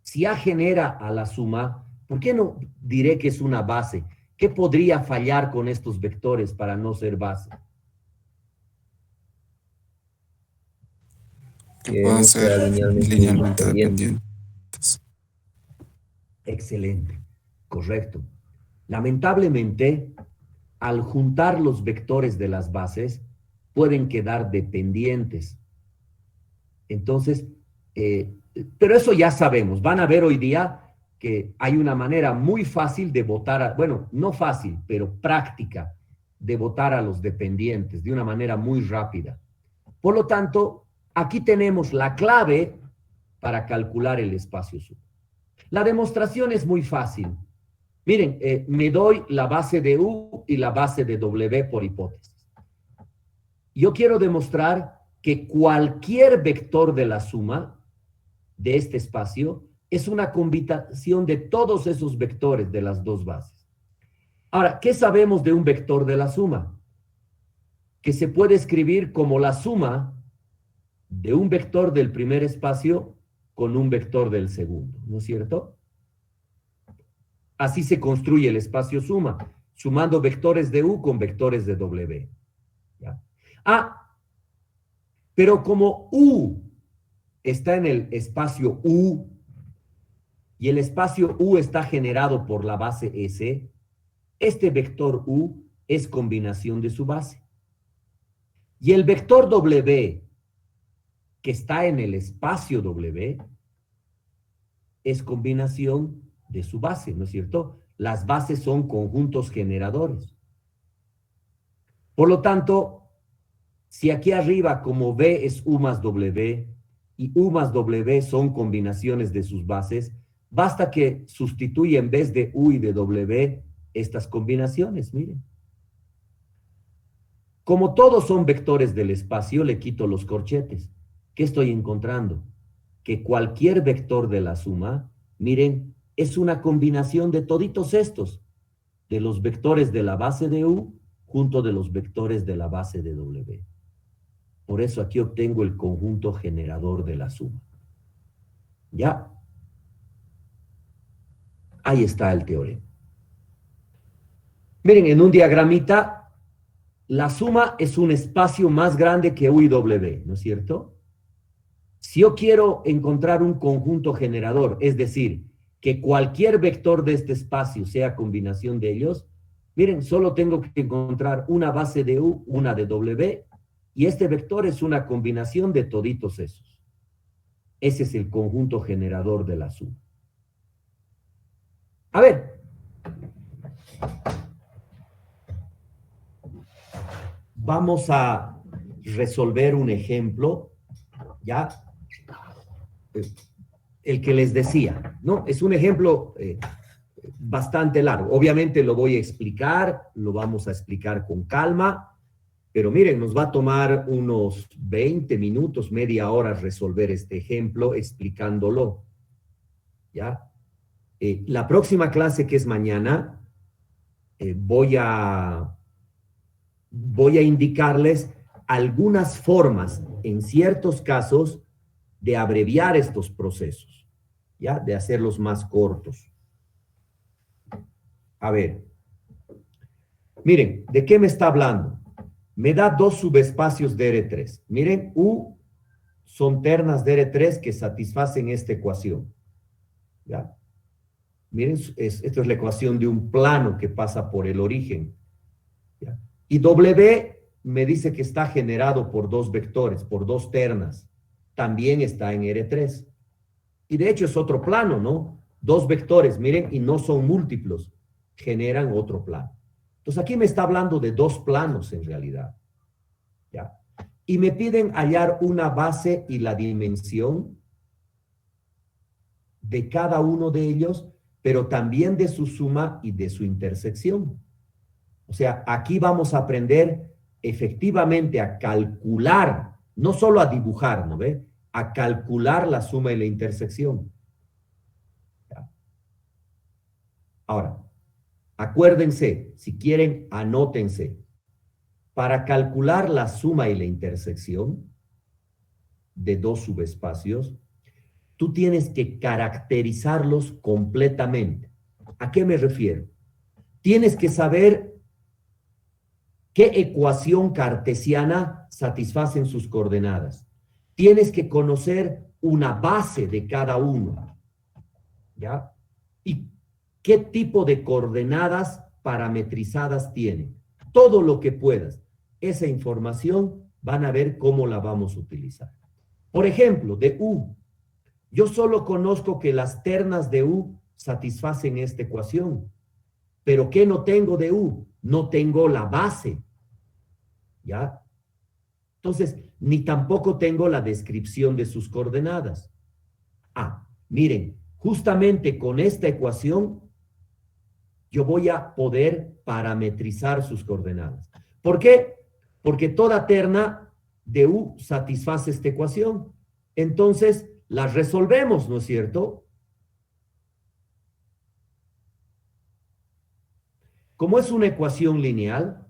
Si A genera a la suma, ¿por qué no diré que es una base? ¿Qué podría fallar con estos vectores para no ser base? Que puedan ser linealmente dependientes. Excelente, correcto. Lamentablemente, al juntar los vectores de las bases, pueden quedar dependientes. Entonces, pero eso ya sabemos. Van a ver hoy día que hay una manera muy fácil de votar, bueno, no fácil, pero práctica, de votar a los dependientes de una manera muy rápida. Por lo tanto, aquí tenemos la clave para calcular el espacio suma. La demostración es muy fácil. Miren, me doy la base de U y la base de W por hipótesis. Yo quiero demostrar que cualquier vector de la suma de este espacio es una combinación de todos esos vectores de las dos bases. Ahora, ¿qué sabemos de un vector de la suma? Que se puede escribir como la suma de un vector del primer espacio con un vector del segundo, ¿no es cierto? Así se construye el espacio suma, sumando vectores de U con vectores de W. ¿Ya? Ah, pero como U está en el espacio U y el espacio U está generado por la base S, este vector U es combinación de su base. Y el vector W que está en el espacio W es combinación de su base, ¿no es cierto? Las bases son conjuntos generadores. Por lo tanto, si aquí arriba como B es U más W y U más W son combinaciones de sus bases, basta que sustituya en vez de U y de W estas combinaciones, miren. Como todos son vectores del espacio, le quito los corchetes. ¿Qué estoy encontrando? Que cualquier vector de la suma, miren, es una combinación de toditos estos, de los vectores de la base de U junto de los vectores de la base de W. Por eso aquí obtengo el conjunto generador de la suma. ¿Ya? Ahí está el teorema. Miren, en un diagramita, la suma es un espacio más grande que U y W, ¿no es cierto? Si yo quiero encontrar un conjunto generador, es decir, que cualquier vector de este espacio sea combinación de ellos, miren, solo tengo que encontrar una base de U, una de W, y este vector es una combinación de toditos esos. Ese es el conjunto generador de la suma. A ver. Vamos a resolver un ejemplo, ¿ya? El que les decía, ¿no? Es un ejemplo bastante largo. Obviamente lo voy a explicar, lo vamos a explicar con calma, Pero miren, nos va a tomar unos 20 minutos, media hora resolver este ejemplo explicándolo. ¿Ya? La próxima clase, que es mañana, voy a indicarles algunas formas, en ciertos casos, de abreviar estos procesos, ¿ya? De hacerlos más cortos. A ver, miren, ¿de qué me está hablando? Me da dos subespacios de R3. Miren, U son ternas de R3 que satisfacen esta ecuación. ¿Ya? Miren, esto es la ecuación de un plano que pasa por el origen. ¿Ya? Y W me dice que está generado por dos vectores, por dos ternas. También está en R3. Y de hecho es otro plano, ¿no? Dos vectores, miren, y no son múltiplos. Generan otro plano. Entonces aquí me está hablando de dos planos en realidad. ¿Ya? Y me piden hallar una base y la dimensión de cada uno de ellos, pero también de su suma y de su intersección. O sea, aquí vamos a aprender efectivamente a calcular, no solo a dibujar, ¿no ve? A calcular la suma y la intersección. ¿Ya? Ahora, acuérdense, si quieren, anótense. Para calcular la suma y la intersección de dos subespacios, tú tienes que caracterizarlos completamente. ¿A qué me refiero? Tienes que saber qué ecuación cartesiana satisfacen sus coordenadas. Tienes que conocer una base de cada uno, ¿ya? Y qué tipo de coordenadas parametrizadas tienen. Todo lo que puedas. Esa información van a ver cómo la vamos a utilizar. Por ejemplo, de U. Yo solo conozco que las ternas de U satisfacen esta ecuación. ¿Pero qué no tengo de U? No tengo la base. ¿Ya? Entonces, ni tampoco tengo la descripción de sus coordenadas. Ah, miren, justamente con esta ecuación yo voy a poder parametrizar sus coordenadas. ¿Por qué? Porque toda terna de U satisface esta ecuación. Entonces, las resolvemos, ¿no es cierto? Como es una ecuación lineal,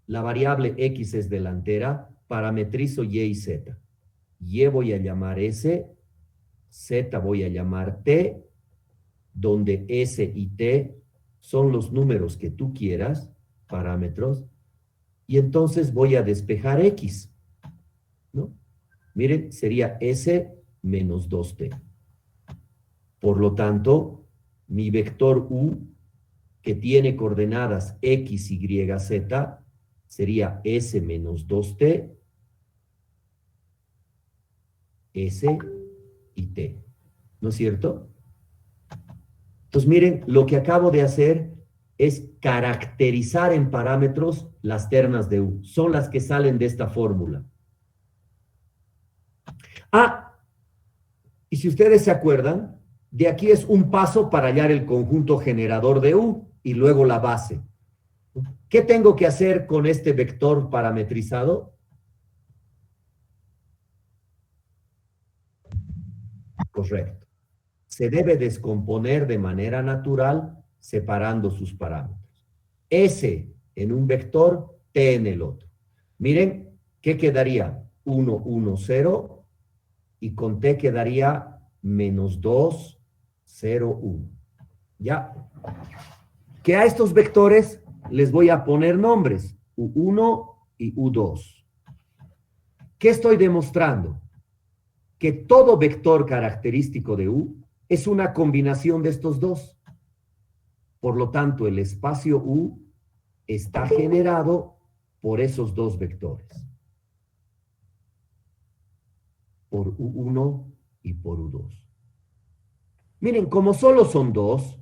la variable X es delantera, parametrizo Y y Z. Y voy a llamar S, Z voy a llamar T, donde S y T son los números que tú quieras, parámetros, y entonces voy a despejar X, ¿no? Miren, sería S menos 2T. Por lo tanto, mi vector U, que tiene coordenadas X, Y, Z, sería S menos 2T, S y T. ¿No es cierto? Entonces, miren, lo que acabo de hacer es caracterizar en parámetros las ternas de U. Son las que salen de esta fórmula. Ah, y si ustedes se acuerdan, de aquí es un paso para hallar el conjunto generador de U y luego la base. ¿Qué tengo que hacer con este vector parametrizado? Correcto. Se debe descomponer de manera natural separando sus parámetros. S en un vector, T en el otro. Miren, ¿qué quedaría? 1, 1, 0 y con T quedaría menos 2, 0, 1. ¿Ya? Que a estos vectores les voy a poner nombres, U1 y U2. ¿Qué estoy demostrando? Que todo vector característico de U es una combinación de estos dos. Por lo tanto, el espacio U está generado por esos dos vectores. Por U1 y por U2. Miren, como solo son dos,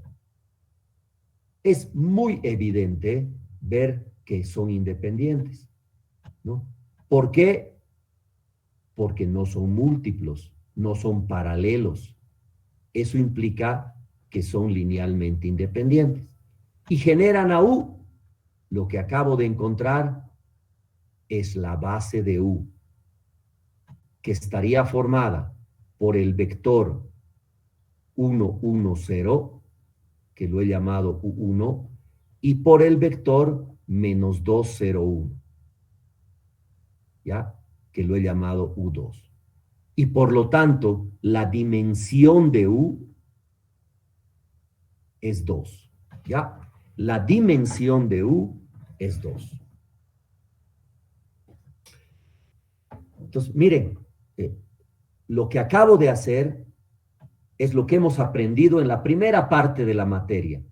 es muy evidente ver que son independientes, ¿no? ¿Por qué? Porque no son múltiplos, no son paralelos. Eso implica que son linealmente independientes. Y generan a U, lo que acabo de encontrar, es la base de U, que estaría formada por el vector 1, 1, 0, que lo he llamado U1, y por el vector menos 2, 0, 1, ¿ya? Que lo he llamado U2. Y por lo tanto, la dimensión de U es 2, ¿ya? La dimensión de U es 2. Entonces, miren, lo que acabo de hacer es lo que hemos aprendido en la primera parte de la materia.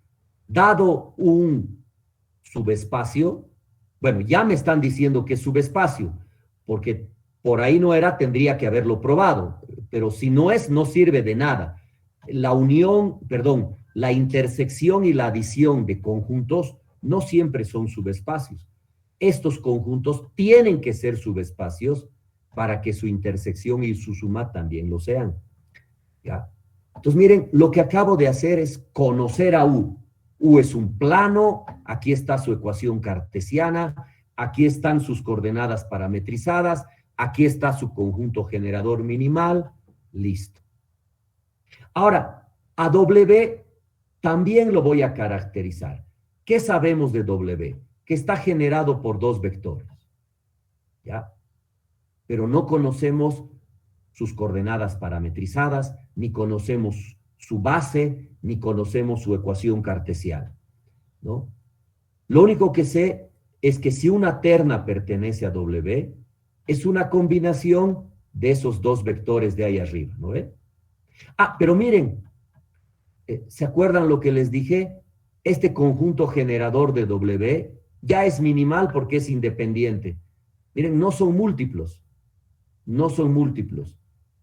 Dado un subespacio, bueno, ya me están diciendo que es subespacio, porque por ahí no era, tendría que haberlo probado, pero si no es, no sirve de nada. La unión, perdón, la intersección y la adición de conjuntos no siempre son subespacios. Estos conjuntos tienen que ser subespacios para que su intersección y su suma también lo sean. ¿Ya? Entonces, miren, lo que acabo de hacer es conocer a U. U es un plano, aquí está su ecuación cartesiana, aquí están sus coordenadas parametrizadas, aquí está su conjunto generador minimal, listo. Ahora, a W también lo voy a caracterizar. ¿Qué sabemos de W? Que está generado por dos vectores, ¿ya? Pero no conocemos sus coordenadas parametrizadas, ni conocemos su base, ni conocemos su ecuación cartesiana, ¿no? Lo único que sé es que si una terna pertenece a W, es una combinación de esos dos vectores de ahí arriba, ¿no ven? Ah, pero miren, ¿se acuerdan lo que les dije? Este conjunto generador de W ya es minimal porque es independiente. Miren, no son múltiplos,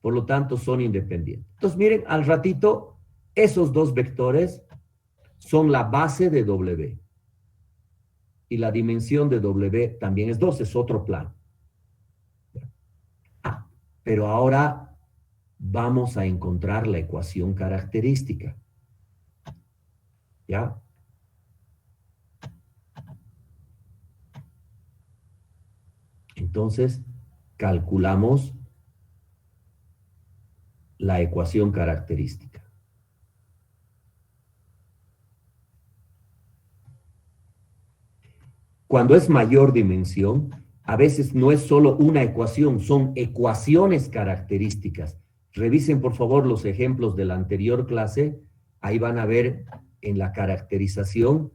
por lo tanto son independientes. Entonces, miren, al ratito, esos dos vectores son la base de W. Y la dimensión de W también es 2, es otro plano. Ah, pero ahora vamos a encontrar la ecuación característica. ¿Ya? Entonces, calculamos la ecuación característica. Cuando es mayor dimensión, a veces no es solo una ecuación, son ecuaciones características. Revisen, por favor, los ejemplos de la anterior clase. Ahí van a ver en la caracterización,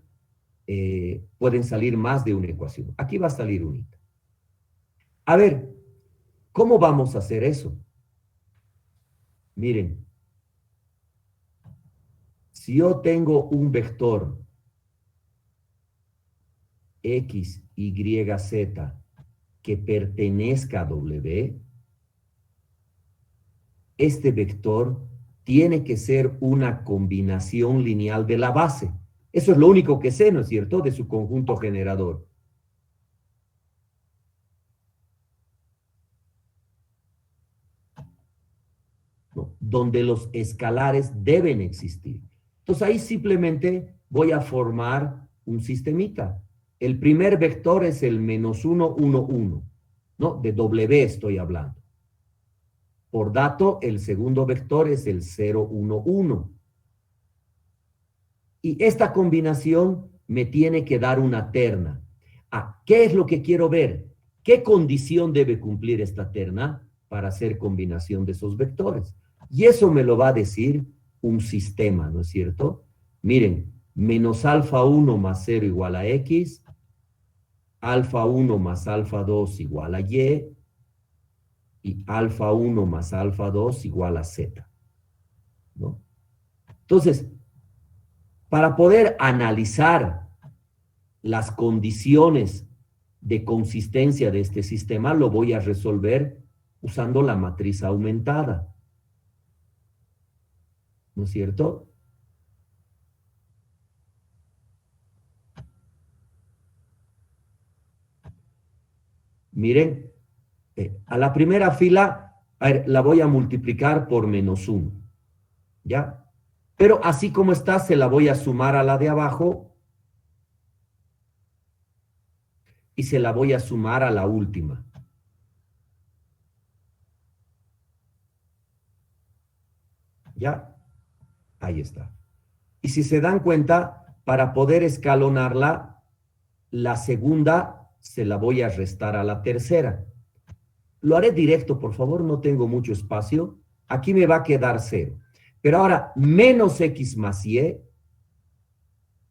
pueden salir más de una ecuación. Aquí va a salir unita. A ver, ¿cómo vamos a hacer eso? Miren, si yo tengo un vector X, Y, Z que pertenezca a W, este vector tiene que ser una combinación lineal de la base. Eso es lo único que sé, ¿no es cierto?, de su conjunto generador. ¿No? Donde los escalares deben existir. Entonces ahí simplemente voy a formar un sistemita. El primer vector es el menos 1, 1, 1, ¿no? De W estoy hablando. Por dato, el segundo vector es el 0, 1, 1. Y esta combinación me tiene que dar una terna. Ah, ¿qué es lo que quiero ver? ¿Qué condición debe cumplir esta terna para hacer combinación de esos vectores? Y eso me lo va a decir un sistema, ¿no es cierto? Miren, menos alfa 1 más 0 igual a X, alfa 1 más alfa 2 igual a Y, y alfa 1 más alfa 2 igual a Z, ¿no? Entonces, para poder analizar las condiciones de consistencia de este sistema, lo voy a resolver usando la matriz aumentada. ¿No es cierto? Miren, a la primera fila, a ver, la voy a multiplicar por menos 1, ¿ya? Pero así como está, se la voy a sumar a la de abajo. y se la voy a sumar a la última. ¿Ya? Ahí está. Y si se dan cuenta, para poder escalonarla, la segunda se la voy a restar a la tercera. Lo haré directo, por favor, no tengo mucho espacio. Aquí me va a quedar 0. Pero ahora, menos x más y, o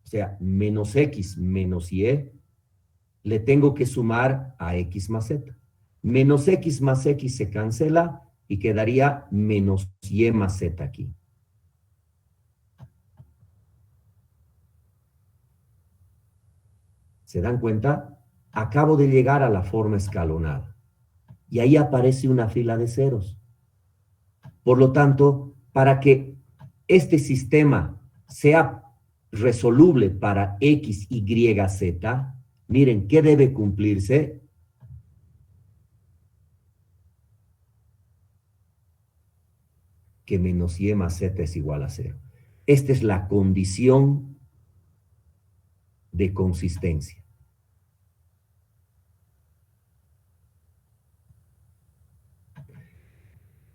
sea, menos x menos y, le tengo que sumar a x más z. Menos x más x se cancela y quedaría menos y más z aquí. ¿Se dan cuenta? Acabo de llegar a la forma escalonada. Y ahí aparece una fila de ceros. Por lo tanto, para que este sistema sea resoluble para x, y, z, miren, ¿qué debe cumplirse? Que menos y más z es igual a 0. Esta es la condición de consistencia.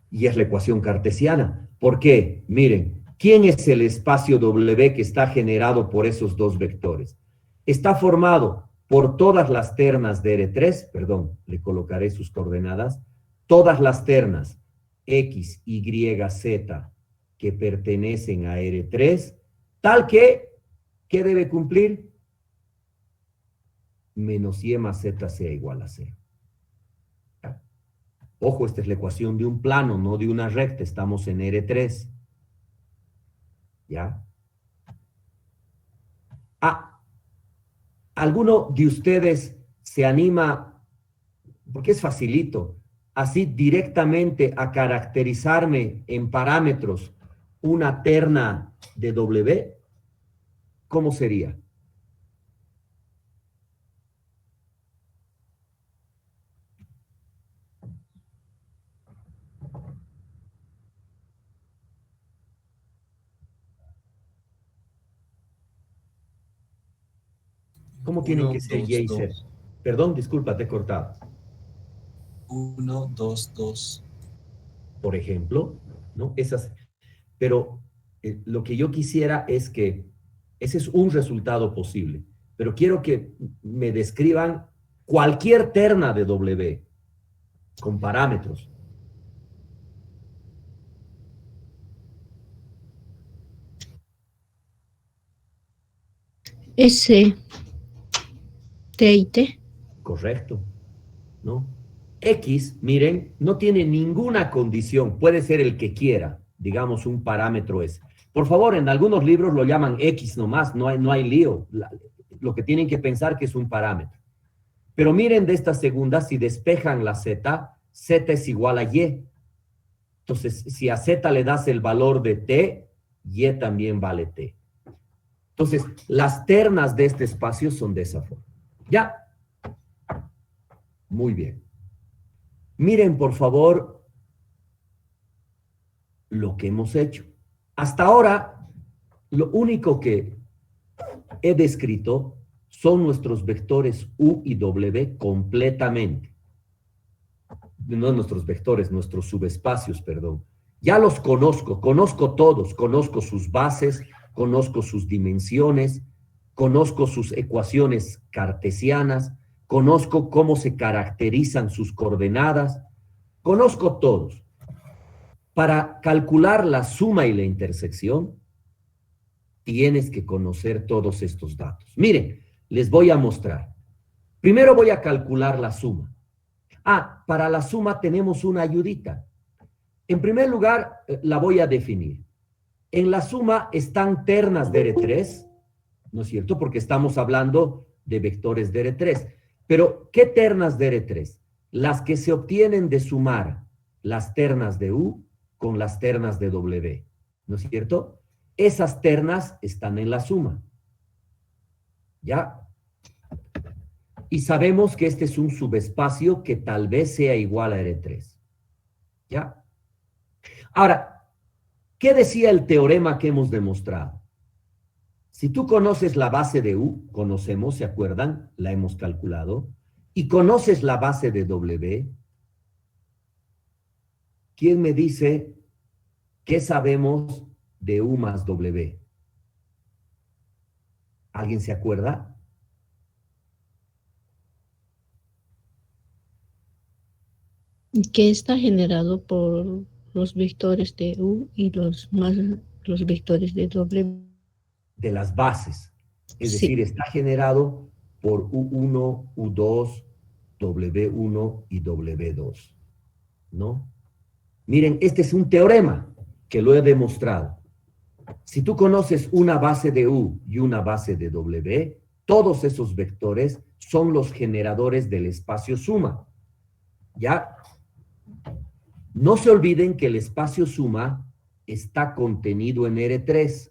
Y es la ecuación cartesiana. ¿Por qué? Miren, ¿quién es el espacio W que está generado por esos dos vectores? Está formado por todas las ternas de R3, perdón, le colocaré sus coordenadas, todas las ternas X, Y, Z que pertenecen a R3, tal que, ¿qué debe cumplir? Menos y más Z sea igual a 0. Ojo, esta es la ecuación de un plano, no de una recta. Estamos en R3. ¿Ya? ¿Alguno de ustedes se anima, porque es facilito, así directamente a caracterizarme en parámetros una terna de W? ¿Cómo sería? ¿Cómo tienen que ser Y y Z? Perdón, disculpa, te he cortado. 1, 2, 2. Por ejemplo, ¿no? Esas. Pero lo que yo quisiera es que ese es un resultado posible, pero quiero que me describan cualquier terna de W con parámetros. S, T y T. Correcto, ¿no? X, miren, no tiene ninguna condición, puede ser el que quiera, digamos un parámetro S. Por favor, en algunos libros lo llaman X nomás, no hay lío. Lo que tienen que pensar que es un parámetro. Pero miren de esta segunda, si despejan la Z, Z es igual a Y. Entonces, si a Z le das el valor de T, Y también vale T. Entonces, las ternas de este espacio son de esa forma. ¿Ya? Muy bien. Miren, por favor, lo que hemos hecho. Hasta ahora, lo único que he descrito son nuestros vectores U y W completamente. No nuestros vectores, nuestros subespacios, perdón. Ya los conozco todos, conozco sus bases, conozco sus dimensiones, conozco sus ecuaciones cartesianas, conozco cómo se caracterizan sus coordenadas, conozco todos. Para calcular la suma y la intersección, tienes que conocer todos estos datos. Miren, les voy a mostrar. Primero voy a calcular la suma. Para la suma tenemos una ayudita. En primer lugar, la voy a definir. En la suma están ternas de R3, ¿no es cierto? Porque estamos hablando de vectores de R3. Pero, ¿qué ternas de R3? Las que se obtienen de sumar las ternas de U con las ternas de W, ¿no es cierto? Esas ternas están en la suma. ¿Ya? Y sabemos que este es un subespacio que tal vez sea igual a R3. ¿Ya? Ahora, ¿qué decía el teorema que hemos demostrado? Si tú conoces la base de U, conocemos, ¿se acuerdan? La hemos calculado. ¿Y conoces la base de W? ¿Quién me dice qué sabemos de U más W? ¿Alguien se acuerda? Que está generado por los vectores de U y los vectores de W. De las bases. Es Sí. decir, está generado por U1, U2, W1 y W2. ¿No? Miren, este es un teorema que lo he demostrado. Si tú conoces una base de U y una base de W, todos esos vectores son los generadores del espacio suma. ¿Ya? No se olviden que el espacio suma está contenido en R3.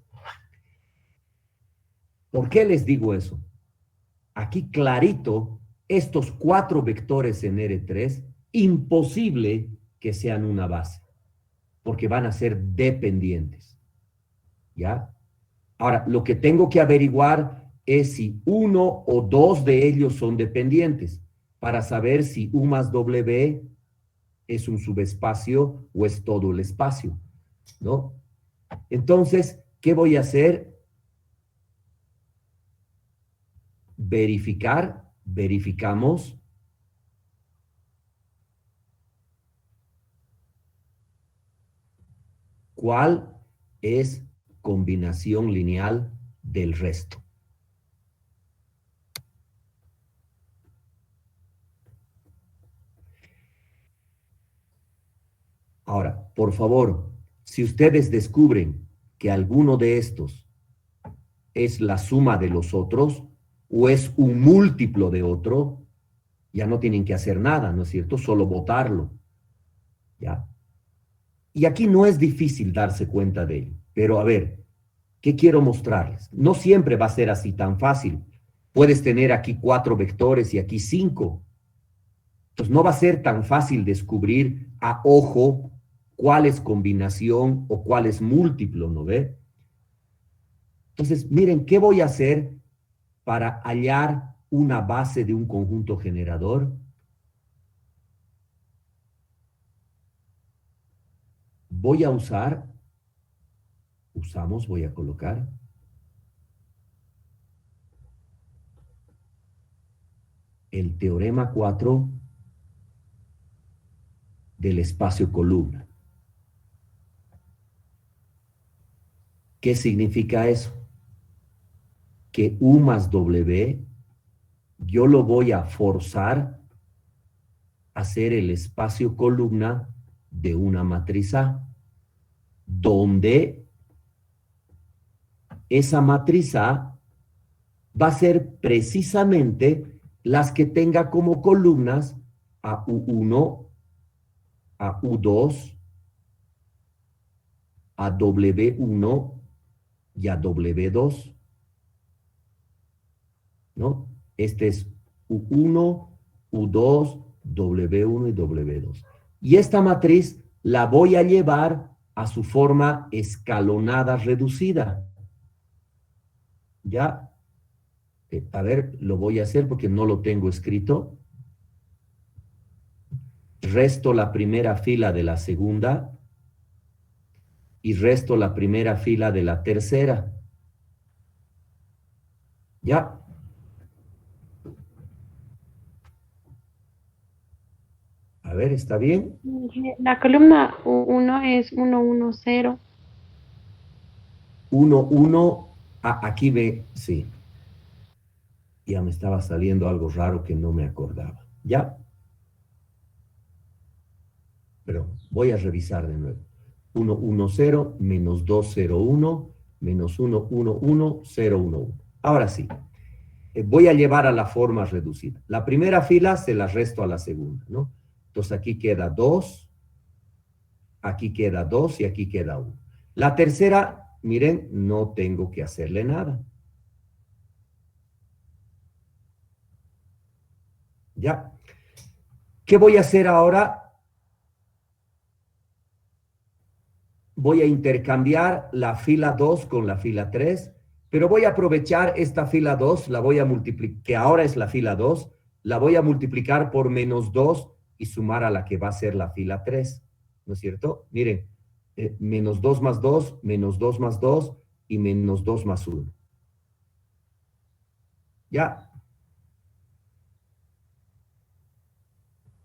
¿Por qué les digo eso? Aquí clarito, estos 4 vectores en R3, imposible que sean una base, porque van a ser dependientes. ¿Ya? Ahora, lo que tengo que averiguar es si uno o dos de ellos son dependientes, para saber si U más W es un subespacio o es todo el espacio, ¿no? Entonces, ¿qué voy a hacer? Verificamos. ¿Cuál es combinación lineal del resto? Ahora, por favor, si ustedes descubren que alguno de estos es la suma de los otros o es un múltiplo de otro, ya no tienen que hacer nada, ¿no es cierto? Solo botarlo. ¿Ya? Y aquí no es difícil darse cuenta de ello. Pero a ver, ¿qué quiero mostrarles? No siempre va a ser así tan fácil. Puedes tener aquí 4 vectores y aquí 5. Entonces no va a ser tan fácil descubrir a ojo cuál es combinación o cuál es múltiplo, ¿no ve? Entonces, miren, ¿qué voy a hacer para hallar una base de un conjunto generador? Voy a voy a colocar el teorema 4 del espacio columna. ¿Qué significa eso? Que U más W, yo lo voy a forzar a ser el espacio columna de una matriz A, donde esa matriz A va a ser precisamente las que tenga como columnas a U1, a U2, a W1 y a W2. ¿No? Este es U1, U2, W1 y W2. Y esta matriz la voy a llevar a su forma escalonada reducida. ¿Ya? A ver, lo voy a hacer porque no lo tengo escrito. Resto la primera fila de la segunda y resto la primera fila de la tercera. ¿Ya? A ver, ¿está bien? La columna 1 es 1, 1, 0. 1, 1. Aquí ve, sí. Ya me estaba saliendo algo raro que no me acordaba. ¿Ya? Pero voy a revisar de nuevo. 1, 1, 0, menos 2, 0, 1, menos 1, 1, 1, 0, 1, 1. Ahora sí. Voy a llevar a la forma reducida. La primera fila se la resto a la segunda, ¿no? Entonces aquí queda 2, aquí queda 2 y aquí queda 1. La tercera, miren, no tengo que hacerle nada. ¿Ya? ¿Qué voy a hacer ahora? Voy a intercambiar la fila 2 con la fila 3, pero voy a aprovechar esta fila 2, la voy a multiplicar, que ahora es la fila 2, la voy a multiplicar por menos 2 y sumar a la que va a ser la fila 3, ¿no es cierto? Miren, menos 2 más 2, menos 2 más 2 y menos 2 más 1. ¿Ya?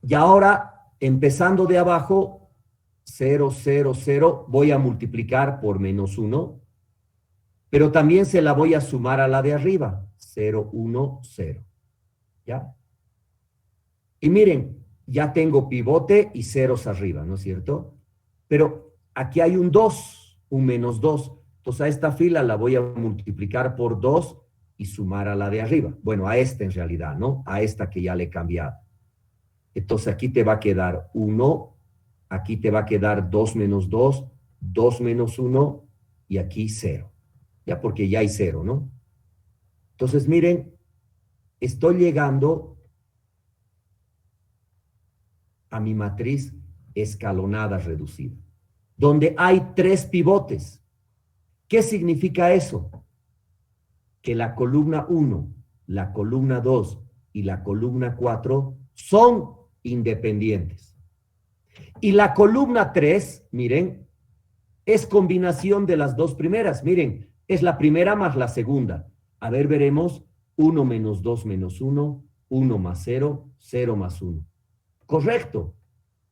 Y ahora, empezando de abajo, 0, 0, 0, voy a multiplicar por menos 1, pero también se la voy a sumar a la de arriba, 0, 1, 0. ¿Ya? Y miren, ya tengo pivote y ceros arriba, ¿no es cierto? Pero aquí hay un 2, un menos 2. Entonces a esta fila la voy a multiplicar por 2 y sumar a la de arriba. Bueno, a esta en realidad, ¿no? A esta que ya le he cambiado. Entonces aquí te va a quedar 1, aquí te va a quedar 2 menos 2, 2 menos 1 y aquí 0. Ya porque ya hay 0, ¿no? Entonces miren, estoy llegando a mi matriz escalonada reducida, donde hay 3 pivotes. ¿Qué significa eso? Que la columna 1, la columna 2 y la columna 4 son independientes. Y la columna 3, miren, es combinación de las dos primeras. Miren, es la primera más la segunda. A ver, veremos 1 menos 2 menos 1, 1 más 0, 0 más 1. Correcto,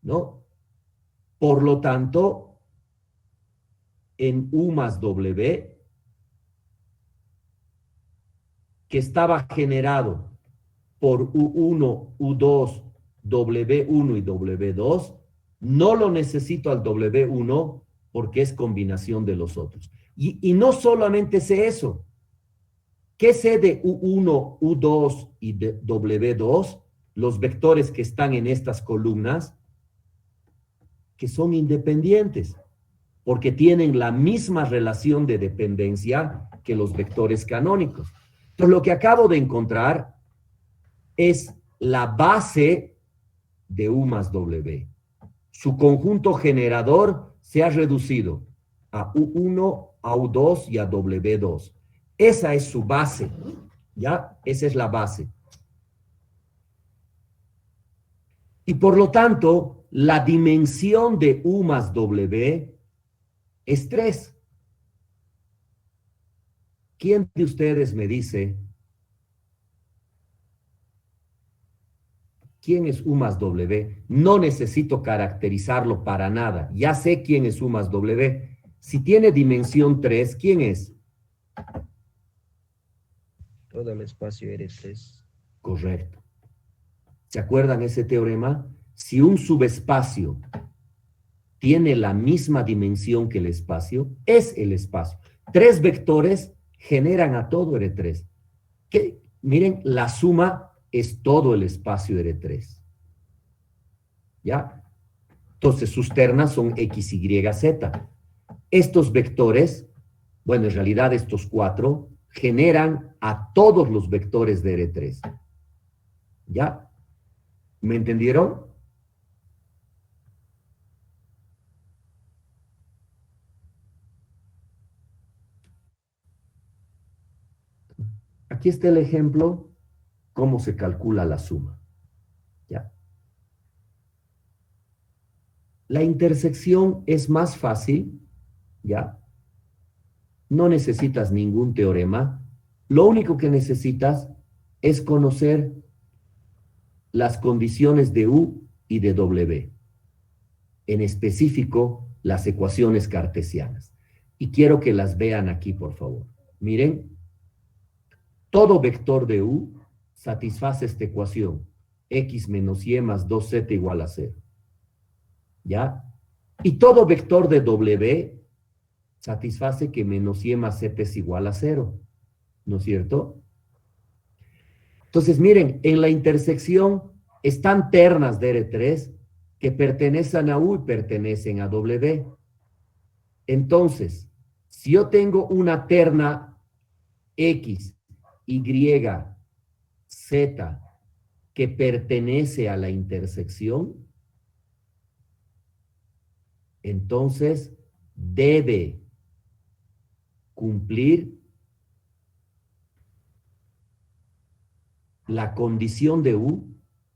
¿no? Por lo tanto, en U más W, que estaba generado por U1, U2, W1 y W2, no lo necesito al W1 porque es combinación de los otros. Y no solamente sé eso. ¿Qué sé de U1, U2 y de W2? Los vectores que están en estas columnas, que son independientes, porque tienen la misma relación de dependencia que los vectores canónicos. Entonces, lo que acabo de encontrar es la base de U más W. Su conjunto generador se ha reducido a U1, a U2 y a W2. Esa es su base, ¿ya? Esa es la base. Y por lo tanto, la dimensión de U más W es 3. ¿Quién de ustedes me dice quién es U más W? No necesito caracterizarlo para nada. Ya sé quién es U más W. Si tiene dimensión 3, ¿quién es? Todo el espacio R3. Correcto. ¿Se acuerdan ese teorema? Si un subespacio tiene la misma dimensión que el espacio, es el espacio. 3 vectores generan a todo R3. Miren, la suma es todo el espacio R3. ¿Ya? Entonces sus ternas son X, Y, Z. Estos vectores, bueno, en realidad estos 4, generan a todos los vectores de R3. ¿Ya? ¿Me entendieron? Aquí está el ejemplo, cómo se calcula la suma. ¿Ya? La intersección es más fácil, ¿ya? No necesitas ningún teorema. Lo único que necesitas es conocer las condiciones de U y de W. En específico, las ecuaciones cartesianas. Y quiero que las vean aquí, por favor. Miren, todo vector de U satisface esta ecuación. X menos Y más 2Z igual a 0. ¿Ya? Y todo vector de W satisface que menos Y más Z es igual a 0. ¿No es cierto? Entonces, miren, en la intersección están ternas de R3 que pertenecen a U y pertenecen a W. Entonces, si yo tengo una terna X, Y, Z que pertenece a la intersección, entonces debe cumplir La condición de U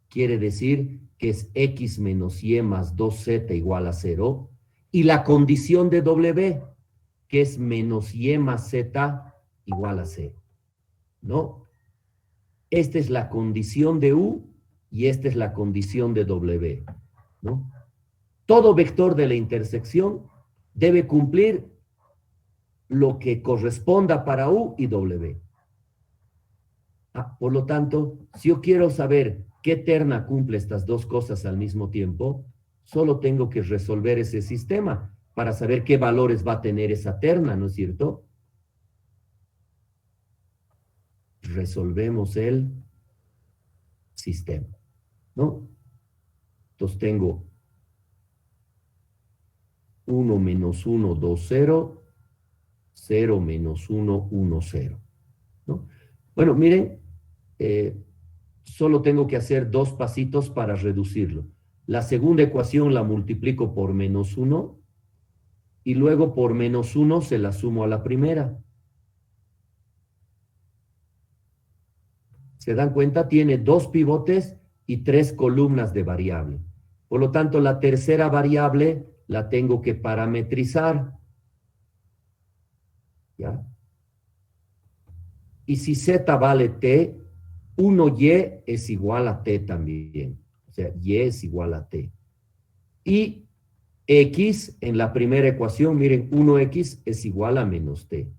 quiere decir que es X menos Y más 2Z igual a 0. Y la condición de W, que es menos Y más Z igual a 0. ¿No? Esta es la condición de U y esta es la condición de W. ¿No? Todo vector de la intersección debe cumplir lo que corresponda para U y W. Por lo tanto, si yo quiero saber qué terna cumple estas dos cosas al mismo tiempo, solo tengo que resolver ese sistema para saber qué valores va a tener esa terna, ¿no es cierto? Resolvemos el sistema, ¿no? Entonces tengo 1 menos 1, 2, 0, 0 menos 1, 1, 0, ¿no? Bueno, miren, solo tengo que hacer dos pasitos para reducirlo. La segunda ecuación la multiplico por menos 1 y luego por menos 1 se la sumo a la primera. ¿Se dan cuenta? Tiene dos pivotes y tres columnas de variable. Por lo tanto, la tercera variable la tengo que parametrizar. ¿Ya? Y si z vale t, 1y es igual a t también. O sea, y es igual a t. Y x en la primera ecuación, miren, 1x es igual a menos t.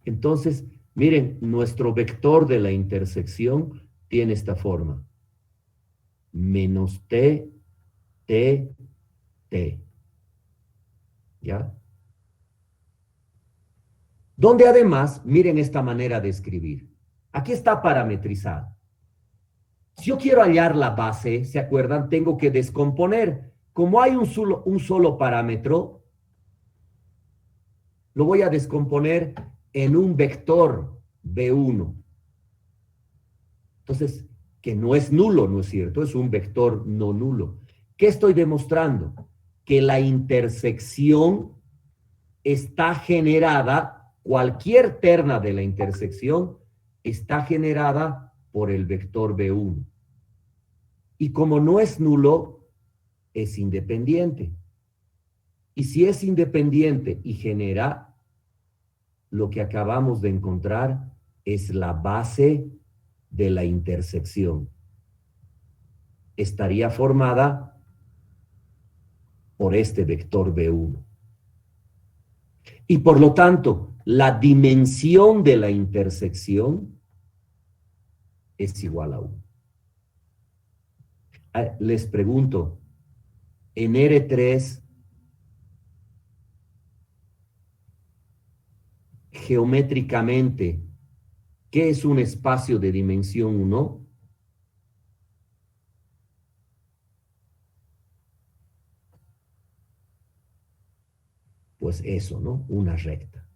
Entonces, miren, nuestro vector de la intersección tiene esta forma. Menos t, t, t. ¿Ya? Donde además, miren esta manera de escribir. Aquí está parametrizado. Si yo quiero hallar la base, ¿se acuerdan? Tengo que descomponer. Como hay un solo parámetro, lo voy a descomponer en un vector B1. Entonces, que no es nulo, ¿no es cierto? Es un vector no nulo. ¿Qué estoy demostrando? Que la intersección está generada, cualquier terna de la intersección está generada por el vector B1. Y como no es nulo, es independiente. Y si es independiente y genera, lo que acabamos de encontrar es la base de la intersección. Estaría formada por este vector B1. Y por lo tanto, la dimensión de la intersección es igual a 1. Les pregunto, en R3, geométricamente, ¿qué es un espacio de dimensión 1? Pues eso, ¿no? Una recta.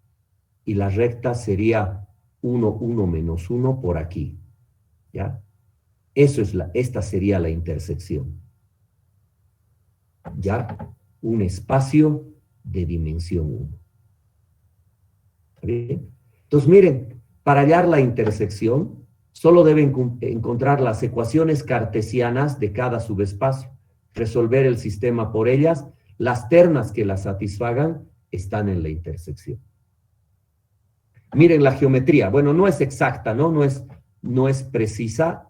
Y la recta sería 1, 1 menos 1 por aquí. ¿Ya? Esta sería la intersección. ¿Ya? Un espacio de dimensión 1. ¿Está bien? Entonces, miren, para hallar la intersección, solo deben encontrar las ecuaciones cartesianas de cada subespacio, resolver el sistema por ellas, las ternas que las satisfagan están en la intersección. Miren la geometría. Bueno, no es exacta, ¿no? No es precisa,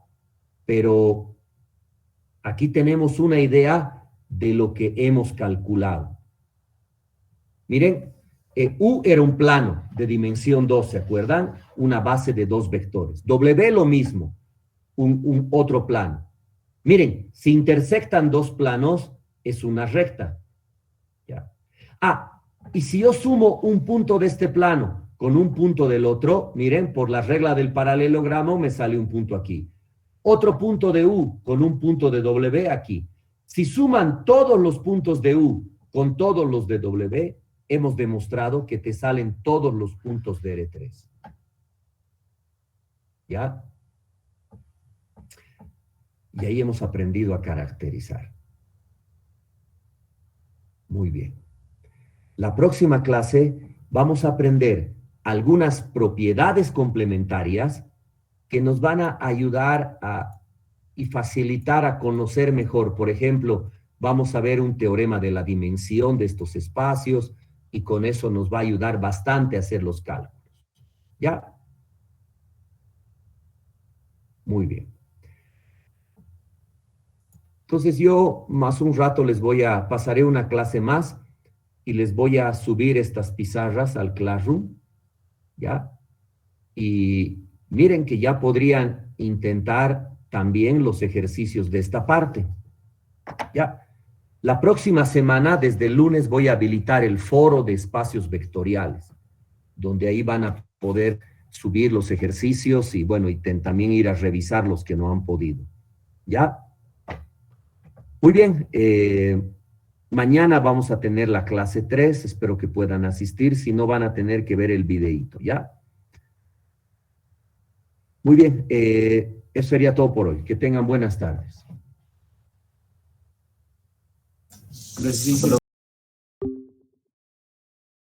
pero aquí tenemos una idea de lo que hemos calculado. Miren, U era un plano de dimensión 2, ¿se acuerdan? Una base de dos vectores. W lo mismo, un otro plano. Miren, si intersectan dos planos, es una recta. ¿Ya? Y si yo sumo un punto de este plano con un punto del otro, miren, por la regla del paralelogramo me sale un punto aquí. Otro punto de U con un punto de W aquí. Si suman todos los puntos de U con todos los de W, hemos demostrado que te salen todos los puntos de R3. ¿Ya? Y ahí hemos aprendido a caracterizar. Muy bien. La próxima clase vamos a aprender algunas propiedades complementarias que nos van a ayudar y facilitar a conocer mejor. Por ejemplo, vamos a ver un teorema de la dimensión de estos espacios y con eso nos va a ayudar bastante a hacer los cálculos. ¿Ya? Muy bien. Entonces yo más un rato pasaré una clase más y les voy a subir estas pizarras al Classroom, ¿ya? Y miren que ya podrían intentar también los ejercicios de esta parte, ¿ya? La próxima semana, desde el lunes, voy a habilitar el foro de espacios vectoriales, donde ahí van a poder subir los ejercicios y, bueno, y también ir a revisar los que no han podido, ¿ya? Muy bien, mañana vamos a tener la clase 3, espero que puedan asistir, si no van a tener que ver el videíto, ¿ya? Muy bien, eso sería todo por hoy. Que tengan buenas tardes. Gracias.